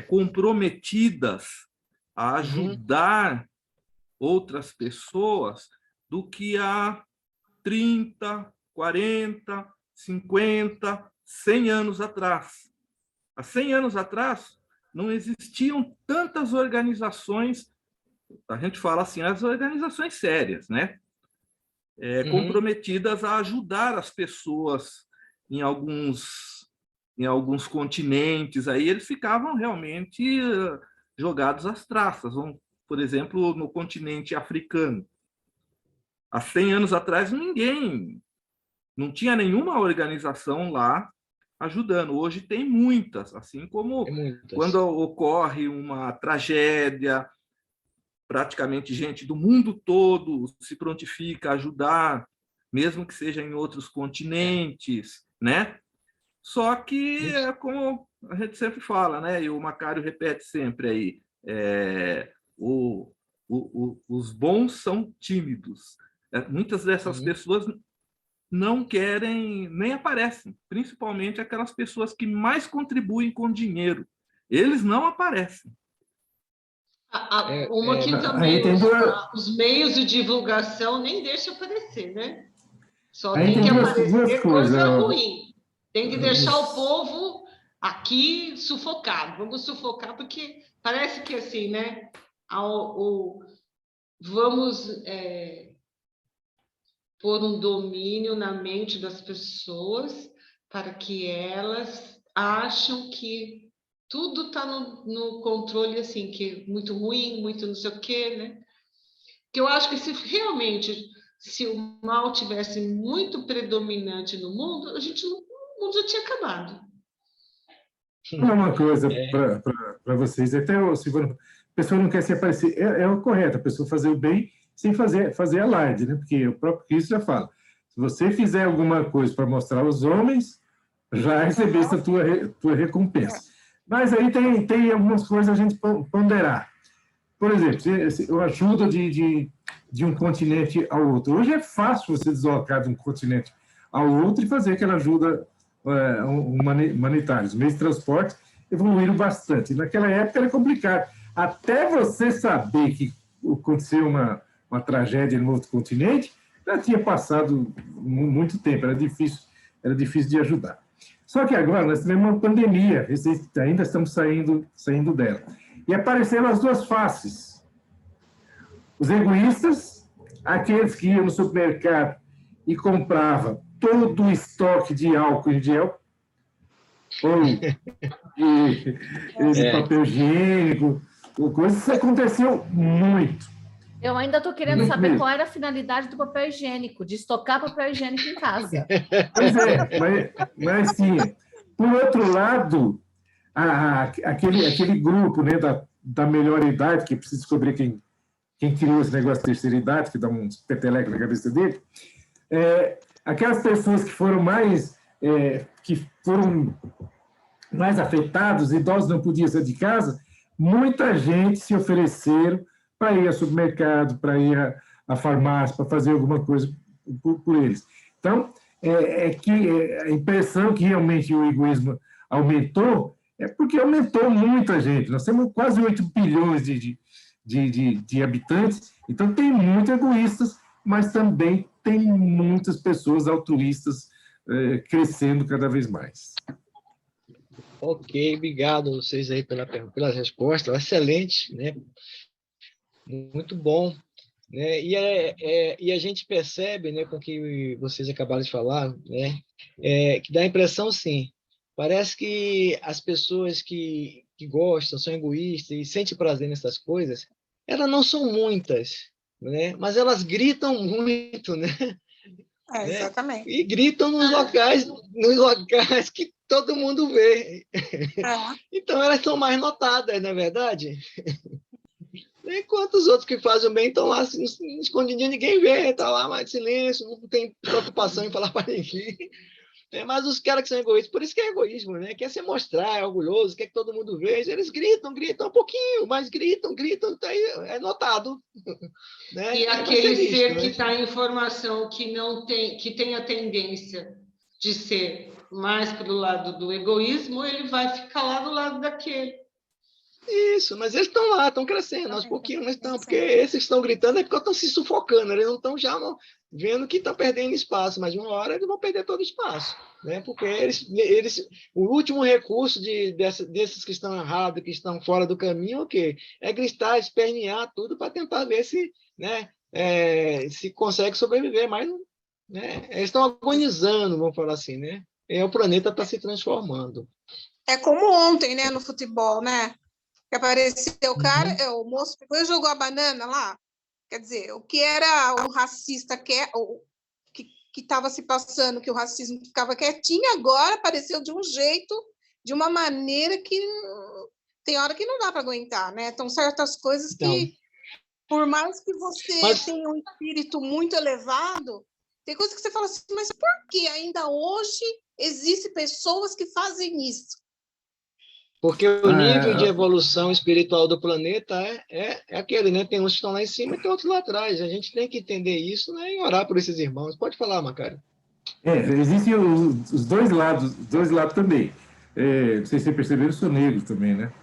comprometidas a ajudar outras pessoas do que há 30, 40, 50, 100 anos atrás. Há 100 anos atrás, não existiam tantas organizações, a gente fala assim, as organizações sérias, né? Comprometidas a ajudar as pessoas em alguns continentes. Aí eles ficavam realmente jogados às traças. Por exemplo, no continente africano. Há 100 anos atrás, não tinha nenhuma organização lá ajudando. Hoje tem muitas, assim como quando ocorre uma tragédia, praticamente gente do mundo todo se prontifica a ajudar, mesmo que seja em outros continentes, né? Só que, como a gente sempre fala, né? E o Macário repete sempre aí, os bons são tímidos. Muitas dessas pessoas não querem, nem aparecem, principalmente aquelas pessoas que mais contribuem com dinheiro. Eles não aparecem. Uma que também os meios de divulgação nem deixam aparecer, né? Só tem que aparecer coisa ruim. Tem que deixar o povo aqui sufocado. Vamos sufocar, porque parece que assim, né? Vamos pôr um domínio na mente das pessoas para que elas acham que tudo está no controle, assim, que é muito ruim, muito não sei o quê, né? Que eu acho que se o mal tivesse muito predominante no mundo, o mundo já tinha acabado. Uma coisa para vocês, até se a pessoa não quer se aparecer, é o correto, a pessoa fazer o bem sem fazer alarde, né? Porque o próprio Cristo já fala, se você fizer alguma coisa para mostrar aos homens, já recebeste a tua recompensa. Mas aí tem algumas coisas a gente ponderar. Por exemplo, a ajuda de um continente ao outro. Hoje é fácil você deslocar de um continente ao outro e fazer aquela ajuda humanitária. Os meios de transporte evoluíram bastante. Naquela época era complicado. Até você saber que aconteceu uma tragédia no outro continente, já tinha passado muito tempo, era difícil de ajudar. Só que agora nós tivemos uma pandemia, ainda estamos saindo dela. E apareceram as duas faces. Os egoístas, aqueles que iam no supermercado e compravam todo o estoque de álcool em gel, ou de papel higiênico, isso aconteceu muito. Eu ainda estou querendo saber qual era a finalidade do papel higiênico, de estocar papel higiênico em casa. Pois mas sim. Por outro lado, aquele grupo, né, da melhor idade, que precisa descobrir quem criou esse negócio de terceira idade, que dá um peteleco na cabeça dele, aquelas pessoas que foram mais afetados, idosos não podiam sair de casa, muita gente se ofereceram para ir ao supermercado, para ir à farmácia, para fazer alguma coisa por eles. Então, a impressão que realmente o egoísmo aumentou é porque aumentou muita gente. Nós temos quase 8 bilhões de habitantes, então tem muitos egoístas, mas também tem muitas pessoas altruístas crescendo cada vez mais. Ok, obrigado a vocês aí pelas respostas, excelente, né? Muito bom, né? E a gente percebe, né, com o que vocês acabaram de falar, né, que dá a impressão, sim, parece que as pessoas que gostam, são egoístas e sentem prazer nessas coisas, elas não são muitas, né? Mas elas gritam muito, né? Exatamente. E gritam nos locais que todo mundo vê. Então elas são mais notadas, não é verdade? Enquanto os outros que fazem o bem estão lá escondidinhos, ninguém vê, está lá mais silêncio, não tem preocupação em falar para ninguém. Mas os caras que são egoístas, por isso que é egoísmo, né? Quer se mostrar, é orgulhoso, quer que todo mundo veja. Eles gritam um pouquinho, mas gritam, tá aí, é notado. Né? E aquele ser que está em formação, que tem a tendência de ser mais para o lado do egoísmo, ele vai ficar lá do lado daquele. Isso, mas eles estão lá, estão crescendo, aos pouquinhos, mas estão, porque esses que estão gritando é porque estão se sufocando, eles não estão já vendo que estão perdendo espaço, mas uma hora eles vão perder todo o espaço, né? Porque o último recurso desses que estão errados, que estão fora do caminho, o quê? É gritar, espernear tudo para tentar ver se, né, se consegue sobreviver, mas né, eles estão agonizando, vamos falar assim, né? E o planeta está se transformando. É como ontem, né, no futebol, né? Que apareceu o cara, o moço pegou e jogou a banana lá. Quer dizer, o que era o racista que estava se passando, que o racismo ficava quietinho, agora apareceu de um jeito, de uma maneira que tem hora que não dá para aguentar, né? Então, certas coisas que, por mais que você tenha um espírito muito elevado, tem coisas que você fala assim, mas por que ainda hoje existem pessoas que fazem isso? Porque o nível de evolução espiritual do planeta é aquele, né? Tem uns que estão lá em cima e tem outros lá atrás. A gente tem que entender isso, né? E orar por esses irmãos. Pode falar, Macário. Existem os dois lados também. Não sei se você percebeu, eu sou negro também, né?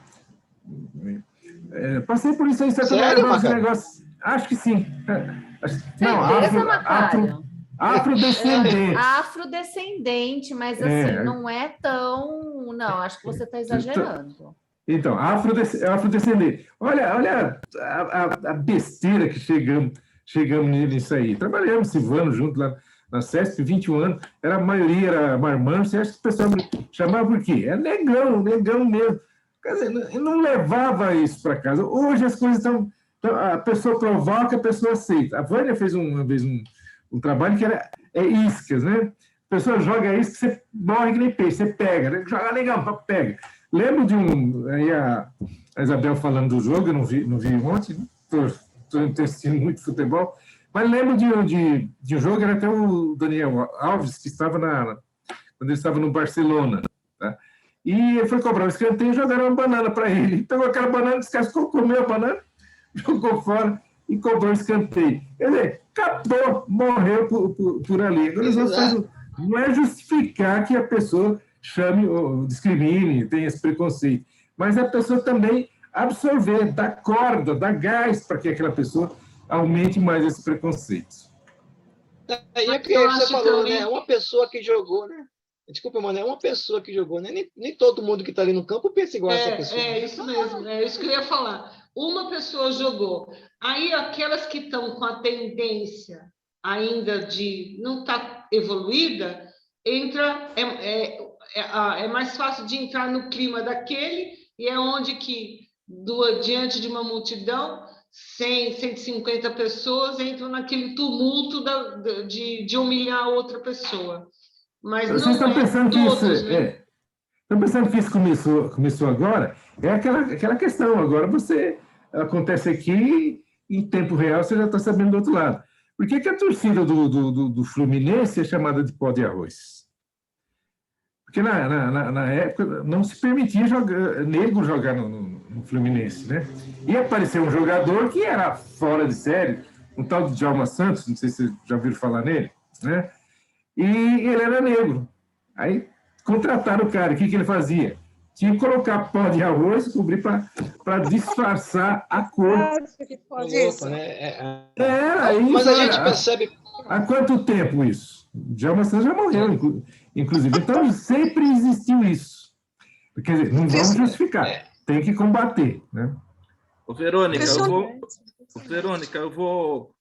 Passei por isso aí, você Sério, Macário? Acho que sim. Não, afrodescendente. Afrodescendente, mas assim, não é tão... Não, acho que você está exagerando. Então, afrodescendente. Olha a besteira que chegamos nisso aí. Trabalhamos, Silvano, junto lá na CESP, 21 anos. A maioria era marmanjo. Você acha que o pessoal chamava por quê? É negão mesmo. Quer dizer, não levava isso para casa. Hoje as coisas estão... A pessoa provoca, a pessoa aceita. A Vânia fez uma vez um trabalho que era iscas, né? A pessoa joga isca, você morre que nem peixe, você pega, né? Joga legal, pega. Lembro de aí a Isabel falando do jogo, eu não vi ontem, estou assistindo muito futebol, mas lembro de um jogo, era até o Daniel Alves, que estava quando ele estava no Barcelona, tá? E ele foi cobrar um escanteio e jogaram uma banana para ele. Ele pegou aquela banana, descascou, comeu a banana, jogou fora e cobrou um escanteio. Quer dizer, acabou, morreu por ali. Agora, não é justificar que a pessoa chame ou discrimine, tenha esse preconceito, mas a pessoa também absorver, dar corda, dar gás para que aquela pessoa aumente mais esse preconceito. E é que você falou, né? Uma pessoa que jogou, né? Desculpa, mano, é uma pessoa que jogou, né? Nem todo mundo que está ali no campo pensa igual a essa pessoa. É isso mesmo, é isso que eu ia falar. Uma pessoa jogou. Aí aquelas que estão com a tendência ainda de não estar evoluída, é mais fácil de entrar no clima daquele, e é onde que, diante de uma multidão, 100, 150 pessoas entram naquele tumulto de humilhar outra pessoa. Mas vocês estão pensando que isso, né? Estão pensando que isso começou agora? É aquela questão. Agora acontece aqui, em tempo real, você já está sabendo do outro lado. Por que a torcida do Fluminense é chamada de pó de arroz? Porque na época não se permitia negro jogar no Fluminense, né? E apareceu um jogador que era fora de série, um tal de Djalma Santos, não sei se vocês já ouviram falar nele, né? E ele era negro. Aí contrataram o cara, o que ele fazia? Tinha que colocar pó de arroz, cobrir para disfarçar a cor. Mas a gente percebe... Há quanto tempo isso? Djalma Santos já morreu, inclusive. Então, sempre existiu isso. Quer dizer, não vamos justificar. Tem que combater, né? Verônica, eu vou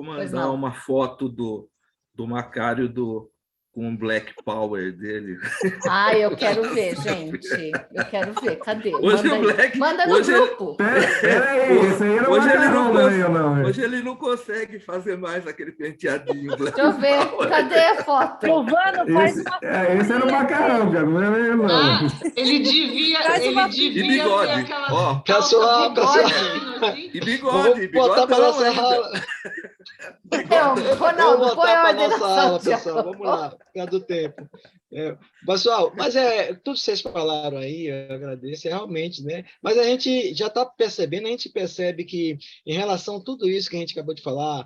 mandar uma foto do Macário com o Black Power dele. Eu quero ver, gente. Eu quero ver. Cadê? Manda no grupo. Hoje ele não consegue fazer mais aquele penteadinho. Deixa eu ver. Cadê a foto? Giovano, faz uma foto. Esse era o macarrão, cara. Não é ele, não. Ele devia e bigode. Aquela... Pessoal. E bigode. Vou botar para nossa aula. Ronaldo, põe a ordem na aula, pessoal. Vamos lá, por causa do tempo. Pessoal, mas tudo que vocês falaram aí, eu agradeço, realmente, né? Mas a gente já está percebendo, a gente percebe que, em relação a tudo isso que a gente acabou de falar,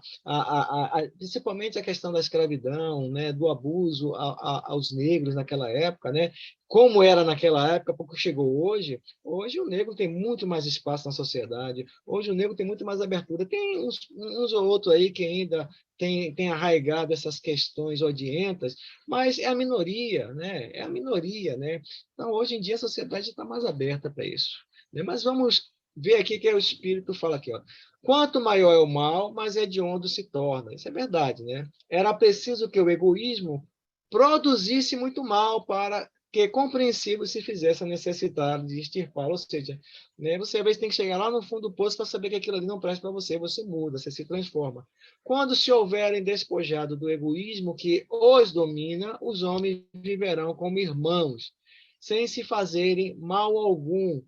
principalmente a questão da escravidão, né? Do abuso aos negros naquela época, né? Como era naquela época, porque chegou hoje o negro tem muito mais espaço na sociedade, hoje o negro tem muito mais abertura. Tem uns ou outros aí que ainda tem arraigado essas questões odientas, mas é a minoria, né? É a minoria, né? Então, hoje em dia, a sociedade está mais aberta para isso, né? Mas vamos ver aqui que o Espírito fala aqui, ó. Quanto maior é o mal, mais hediondo se torna. Isso é verdade, né? Era preciso que o egoísmo produzisse muito mal para que compreensível se fizesse a necessidade de extirpá-lo, ou seja, né, você às vezes tem que chegar lá no fundo do poço para saber que aquilo ali não presta para você, você muda, você se transforma. Quando se houverem despojado do egoísmo que os domina, os homens viverão como irmãos, sem se fazerem mal algum,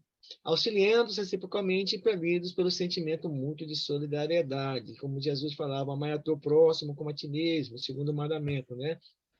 auxiliando-se reciprocamente e impelidos pelo sentimento mútuo de solidariedade, como Jesus falava, amai a teu próximo como a ti mesmo, segundo o mandamento, né?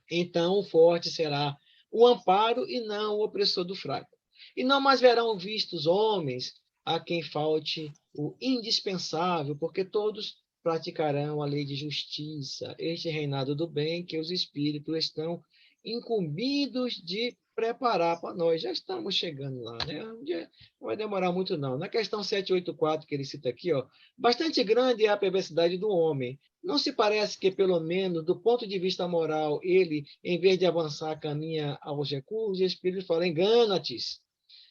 Então o forte será o amparo e não o opressor do fraco. E não mais verão vistos homens a quem falte o indispensável, porque todos praticarão a lei de justiça, este reinado do bem que os espíritos estão incumbidos de preparar para nós. Já estamos chegando lá, né? Um dia não vai demorar muito, não. Na questão 784, que ele cita aqui, ó, bastante grande é a perversidade do homem. Não se parece que, pelo menos, do ponto de vista moral, ele, em vez de avançar, caminha aos recursos, e o Espírito fala, engana-te.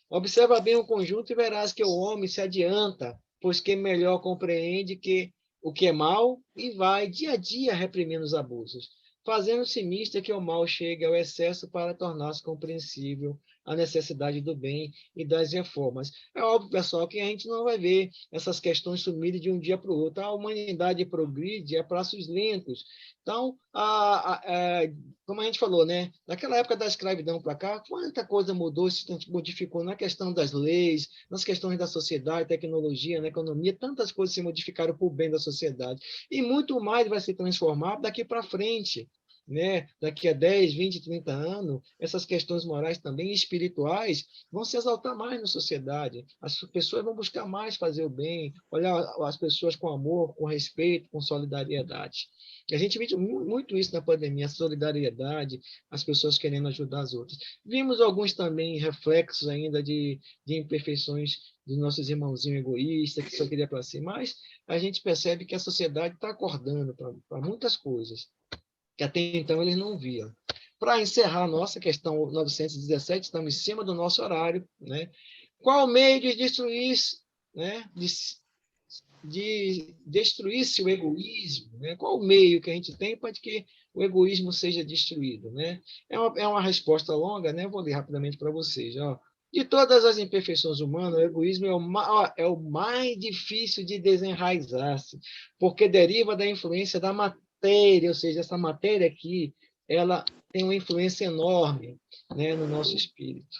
Observa bem o conjunto e verás que o homem se adianta, pois que melhor compreende que o que é mal e vai, dia a dia, reprimindo os abusos, fazendo-se mista que o mal chegue ao excesso para tornar-se compreensível a necessidade do bem e das reformas. É óbvio, pessoal, que a gente não vai ver essas questões sumirem de um dia para o outro. A humanidade progride a passos lentos. Então, como a gente falou, né? Naquela época da escravidão para cá, quanta coisa mudou, se modificou na questão das leis, nas questões da sociedade, tecnologia, na economia, tantas coisas se modificaram para o bem da sociedade. E muito mais vai se transformar daqui para frente. Né? Daqui a 10, 20, 30 anos, essas questões morais também espirituais vão se exaltar mais na sociedade. As pessoas vão buscar mais fazer o bem, olhar as pessoas com amor, com respeito, com solidariedade. E a gente viu muito isso na pandemia, a solidariedade, as pessoas querendo ajudar as outras. Vimos alguns também reflexos ainda de imperfeições dos nossos irmãozinhos egoístas, que só queria para si, mas a gente percebe que a sociedade está acordando para muitas coisas que até então eles não viam. Para encerrar a nossa questão 917, estamos em cima do nosso horário, né? Qual o meio de destruir, né? De destruir-se o egoísmo? Né? Qual o meio que a gente tem para que o egoísmo seja destruído? Né? É uma resposta longa, né? Vou ler rapidamente para vocês. Ó. De todas as imperfeições humanas, o egoísmo é o mais difícil de desenraizar-se, porque deriva da influência da matéria, ou seja, essa matéria aqui, ela tem uma influência enorme, né, no nosso espírito.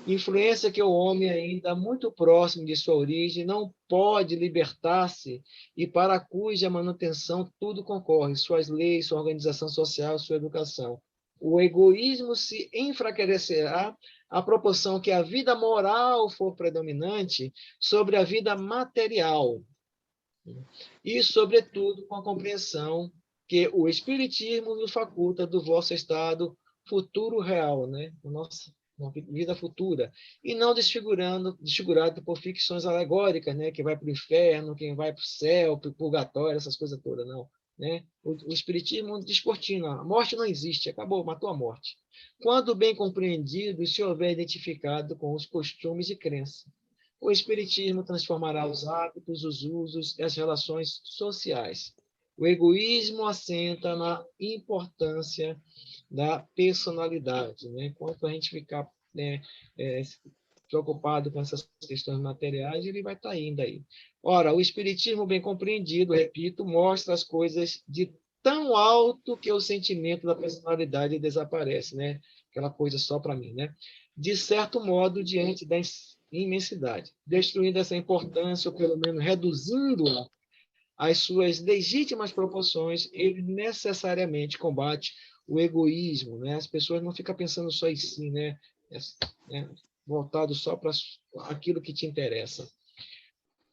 Influência que o homem, ainda muito próximo de sua origem, não pode libertar-se e para cuja manutenção tudo concorre, suas leis, sua organização social, sua educação. O egoísmo se enfraquecerá à proporção que a vida moral for predominante sobre a vida material. E, sobretudo, com a compreensão que o Espiritismo nos faculta do vosso estado futuro real, né? Nossa vida futura, e não desfigurado por ficções alegóricas, né? Que vai para o inferno, quem vai para o céu, para o purgatório, essas coisas todas, não. Né? O Espiritismo descortina, a morte não existe, acabou, matou a morte. Quando bem compreendido e se houver identificado com os costumes e crenças, o Espiritismo transformará os hábitos, os usos e as relações sociais. O egoísmo assenta na importância da personalidade. Né? Quanto a gente ficar, né, preocupado com essas questões materiais, ele vai estar indo aí. Ora, o Espiritismo bem compreendido, repito, mostra as coisas de tão alto que o sentimento da personalidade desaparece, né? Aquela coisa só para mim, né? De certo modo, diante da imensidade, destruindo essa importância, ou pelo menos reduzindo-a às suas legítimas proporções, ele necessariamente combate o egoísmo, né? As pessoas não ficam pensando só em si, né? Voltado só para aquilo que te interessa.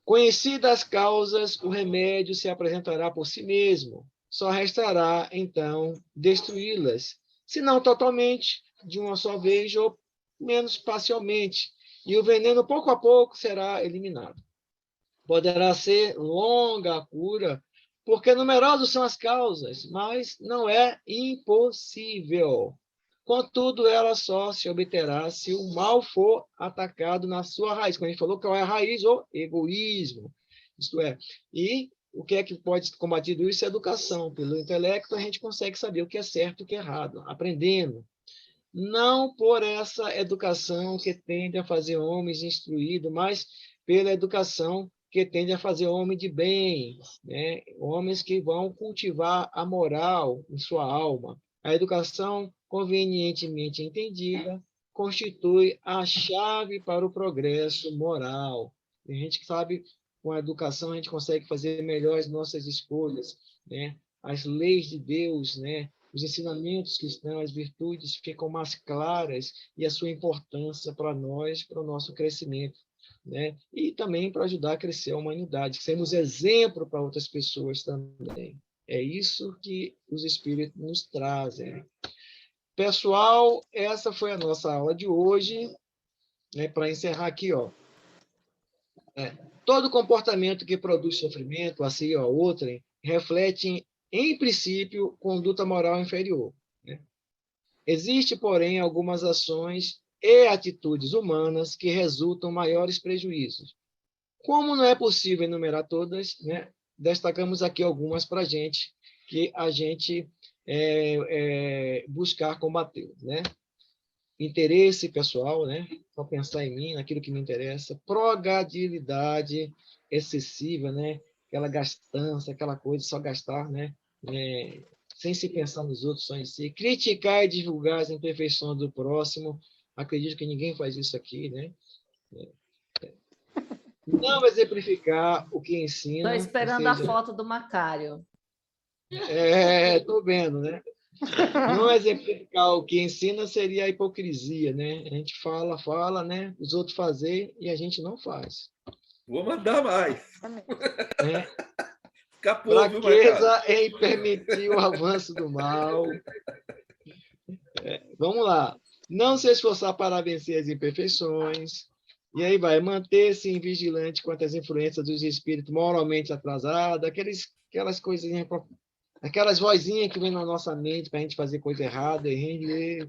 Conhecidas as causas, o remédio se apresentará por si mesmo. Só restará, então, destruí-las, se não totalmente, de uma só vez, ou menos parcialmente, e o veneno, pouco a pouco, será eliminado. Poderá ser longa a cura, porque numerosas são as causas, mas não é impossível. Contudo, ela só se obterá se o mal for atacado na sua raiz. Quando a gente falou qual é a raiz, o egoísmo. Isto é, e o que é que pode combater isso? É a educação. Pelo intelecto, a gente consegue saber o que é certo e o que é errado, aprendendo. Não por essa educação que tende a fazer homens instruídos, mas pela educação que tende a fazer homem de bem, né? Homens que vão cultivar a moral em sua alma. A educação convenientemente entendida constitui a chave para o progresso moral. A gente sabe, com a educação, a gente consegue fazer melhor as nossas escolhas, né? As leis de Deus, né? Os ensinamentos cristãos, as virtudes ficam mais claras e a sua importância para nós, para o nosso crescimento, né? E também para ajudar a crescer a humanidade, sermos exemplo para outras pessoas também. É isso que os Espíritos nos trazem. Pessoal, essa foi a nossa aula de hoje, né? Para encerrar aqui, ó. Todo comportamento que produz sofrimento, assim ou outrem, reflete, em princípio, conduta moral inferior, né? Existe, porém, algumas ações e atitudes humanas que resultam maiores prejuízos. Como não é possível enumerar todas, né? Destacamos aqui algumas para a gente, que a gente buscar combater, né? Interesse pessoal, né? Só pensar em mim, naquilo que me interessa. Prodigalidade excessiva, né? Aquela gastança, aquela coisa, só gastar, né? Sem se pensar nos outros, só em si. Criticar e divulgar as imperfeições do próximo. Acredito que ninguém faz isso aqui, né? Não exemplificar o que ensina. Estou esperando a foto do Macário. Estou vendo, né? Não exemplificar o que ensina seria a hipocrisia, né? A gente fala, né? Os outros fazer e a gente não faz. Vou mandar mais. Fraqueza em permitir o avanço do mal. Vamos lá. Não se esforçar para vencer as imperfeições. E aí vai manter-se vigilante quanto às influências dos espíritos moralmente atrasados, aquelas coisinhas, aquelas vozinhas que vêm na nossa mente para a gente fazer coisa errada, né?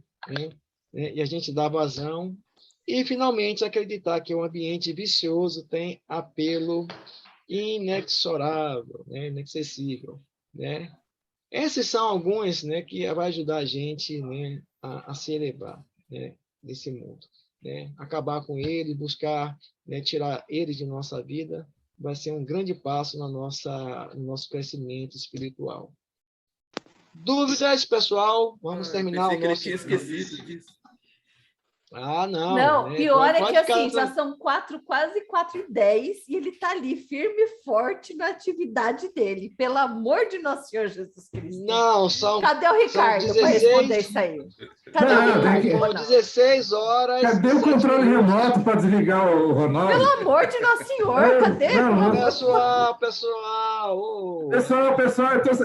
E a gente dá vazão. E, finalmente, acreditar que o ambiente vicioso tem apelo inexorável, né? Inacessível, né? Esses são alguns, né, que vai ajudar a gente, né, a se elevar, né, desse mundo, né? Acabar com ele, buscar, né, tirar ele de nossa vida, vai ser um grande passo no nosso crescimento espiritual. Dúvidas, pessoal? Vamos terminar o nosso... Ele tinha esquecido disso. Não. Não, né? pior é que assim, já são quase 4h10 e ele está ali firme e forte na atividade dele. Pelo amor de nosso Senhor Jesus Cristo. Não, são... Cadê o Ricardo para responder isso aí? Cadê o Ricardo? 16 horas... Cadê o controle remoto para desligar o Ronaldo? Pelo amor de Nosso Senhor, cadê? Pessoal,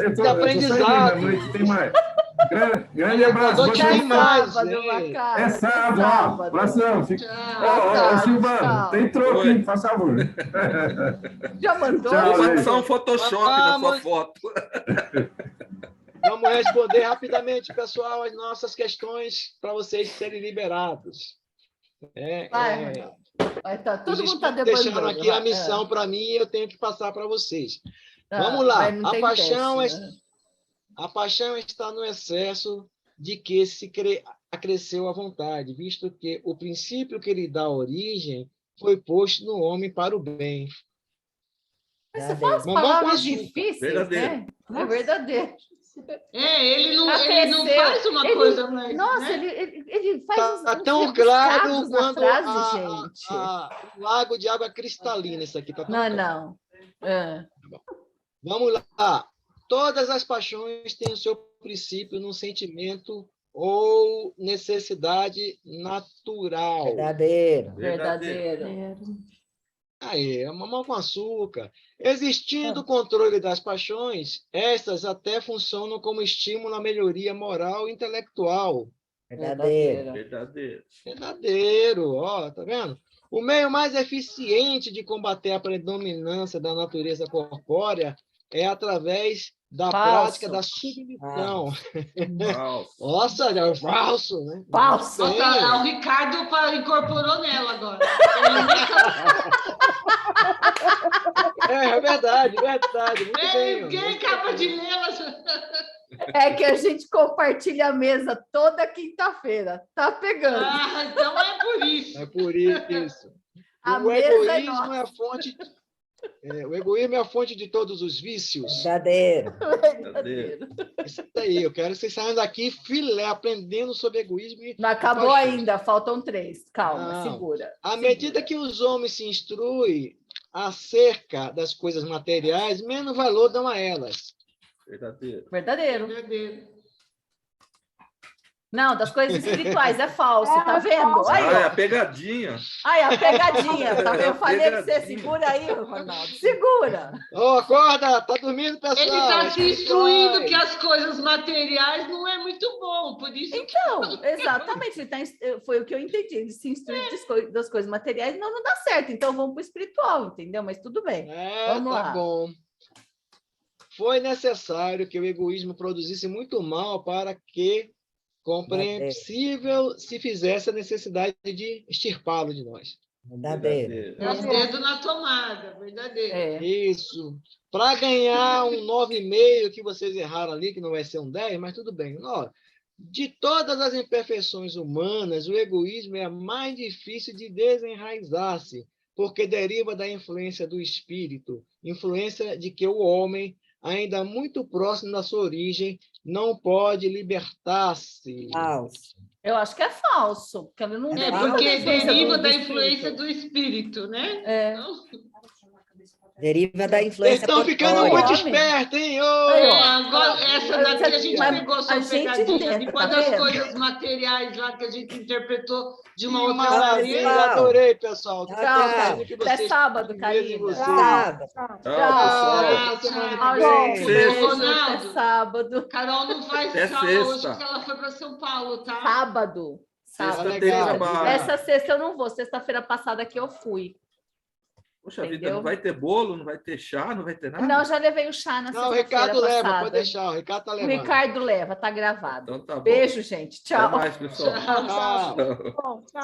eu tô aprendizado. noite, tem mais. Grande abraço. Tem mais, é sábado, ó. Abração. Silvano, tem troquinho, por favor. Já mandou? Vou passar um Photoshop na sua foto. Vamos responder rapidamente, pessoal, as nossas questões para vocês serem liberados. Todo mundo está debandando. Deixando aqui a missão para mim e eu tenho que passar para vocês. Vamos lá. A paixão está no excesso de que se acresceu a vontade, visto que o princípio que lhe dá origem foi posto no homem para o bem. Você fala as palavras difíceis, né? É verdadeiro. Ele não faz uma coisa mais... Nossa, né? ele faz Tá tão claro quanto gente. O lago de água cristalina, isso aqui. Tá tão não. Vamos lá. Todas as paixões têm o seu princípio num sentimento ou necessidade natural. Verdadeiro. Aí, mamão com açúcar. Existindo o controle das paixões, estas até funcionam como estímulo à melhoria moral e intelectual. Verdadeiro, ó, tá vendo? O meio mais eficiente de combater a predominância da natureza corpórea é através da prática da submissão. Nossa, é falso, né? Falso. Nossa, o Ricardo incorporou nela agora. É verdade. Muito bem. Ninguém acaba de lê-la. É que a gente compartilha a mesa toda quinta-feira. Tá pegando. Então é por isso. É por isso. O egoísmo é a fonte. O egoísmo é a fonte de todos os vícios. Verdadeiro. Isso aí, eu quero que vocês saiam daqui filé, aprendendo sobre egoísmo. Não acabou ainda, faltam 3. Calma, segura. À medida que os homens se instruem acerca das coisas materiais, menos valor dão a elas. Verdadeiro. Não, das coisas espirituais, é falso, tá vendo? Aí, a pegadinha. Aí, a pegadinha, tá vendo? Eu falei pra você, segura aí, Ronaldo, segura. Acorda, tá dormindo, pessoal. Ele está se instruindo que as coisas materiais não é muito bom, por isso. Então, exatamente, foi o que eu entendi, ele se instrui das coisas materiais, não dá certo, então vamos pro espiritual, entendeu? Mas tudo bem, vamos lá. Bom. Foi necessário que o egoísmo produzisse muito mal para que compreensível se fizesse a necessidade de extirpá-lo de nós. Verdadeiro. Os dedos na tomada, verdadeiro. Isso. Para ganhar um 9,5 que vocês erraram ali, que não vai ser um 10, mas tudo bem. De todas as imperfeições humanas, o egoísmo é a mais difícil de desenraizar-se, porque deriva da influência do espírito, influência de que o homem, ainda muito próximo da sua origem, não pode libertar-se. Falso. Eu acho que é falso. Porque ele não porque deriva da influência do espírito, né? Então... Deriva da influência. Vocês estão ficando muito espertos, hein? Agora, essa daqui a gente pegou sua pegadinha. Depois das coisas materiais lá que a gente interpretou de uma outra maneira. Adorei, pessoal. Tchau. Até sábado, Karina. Tchau, gente. Ronaldo. Até sábado. Carol não faz sábado hoje porque ela foi para São Paulo, tá? Sábado. Essa sexta eu não vou. Sexta-feira passada que eu fui. Poxa vida, não vai ter bolo, não vai ter chá, não vai ter nada? Não, já levei o chá na sexta-feira. Não, o Ricardo leva, pode deixar, o Ricardo tá levando. O Ricardo leva, tá gravado. Então tá bom. Beijo, gente. Tchau. Até mais, pessoal. Tchau. Bom, tchau.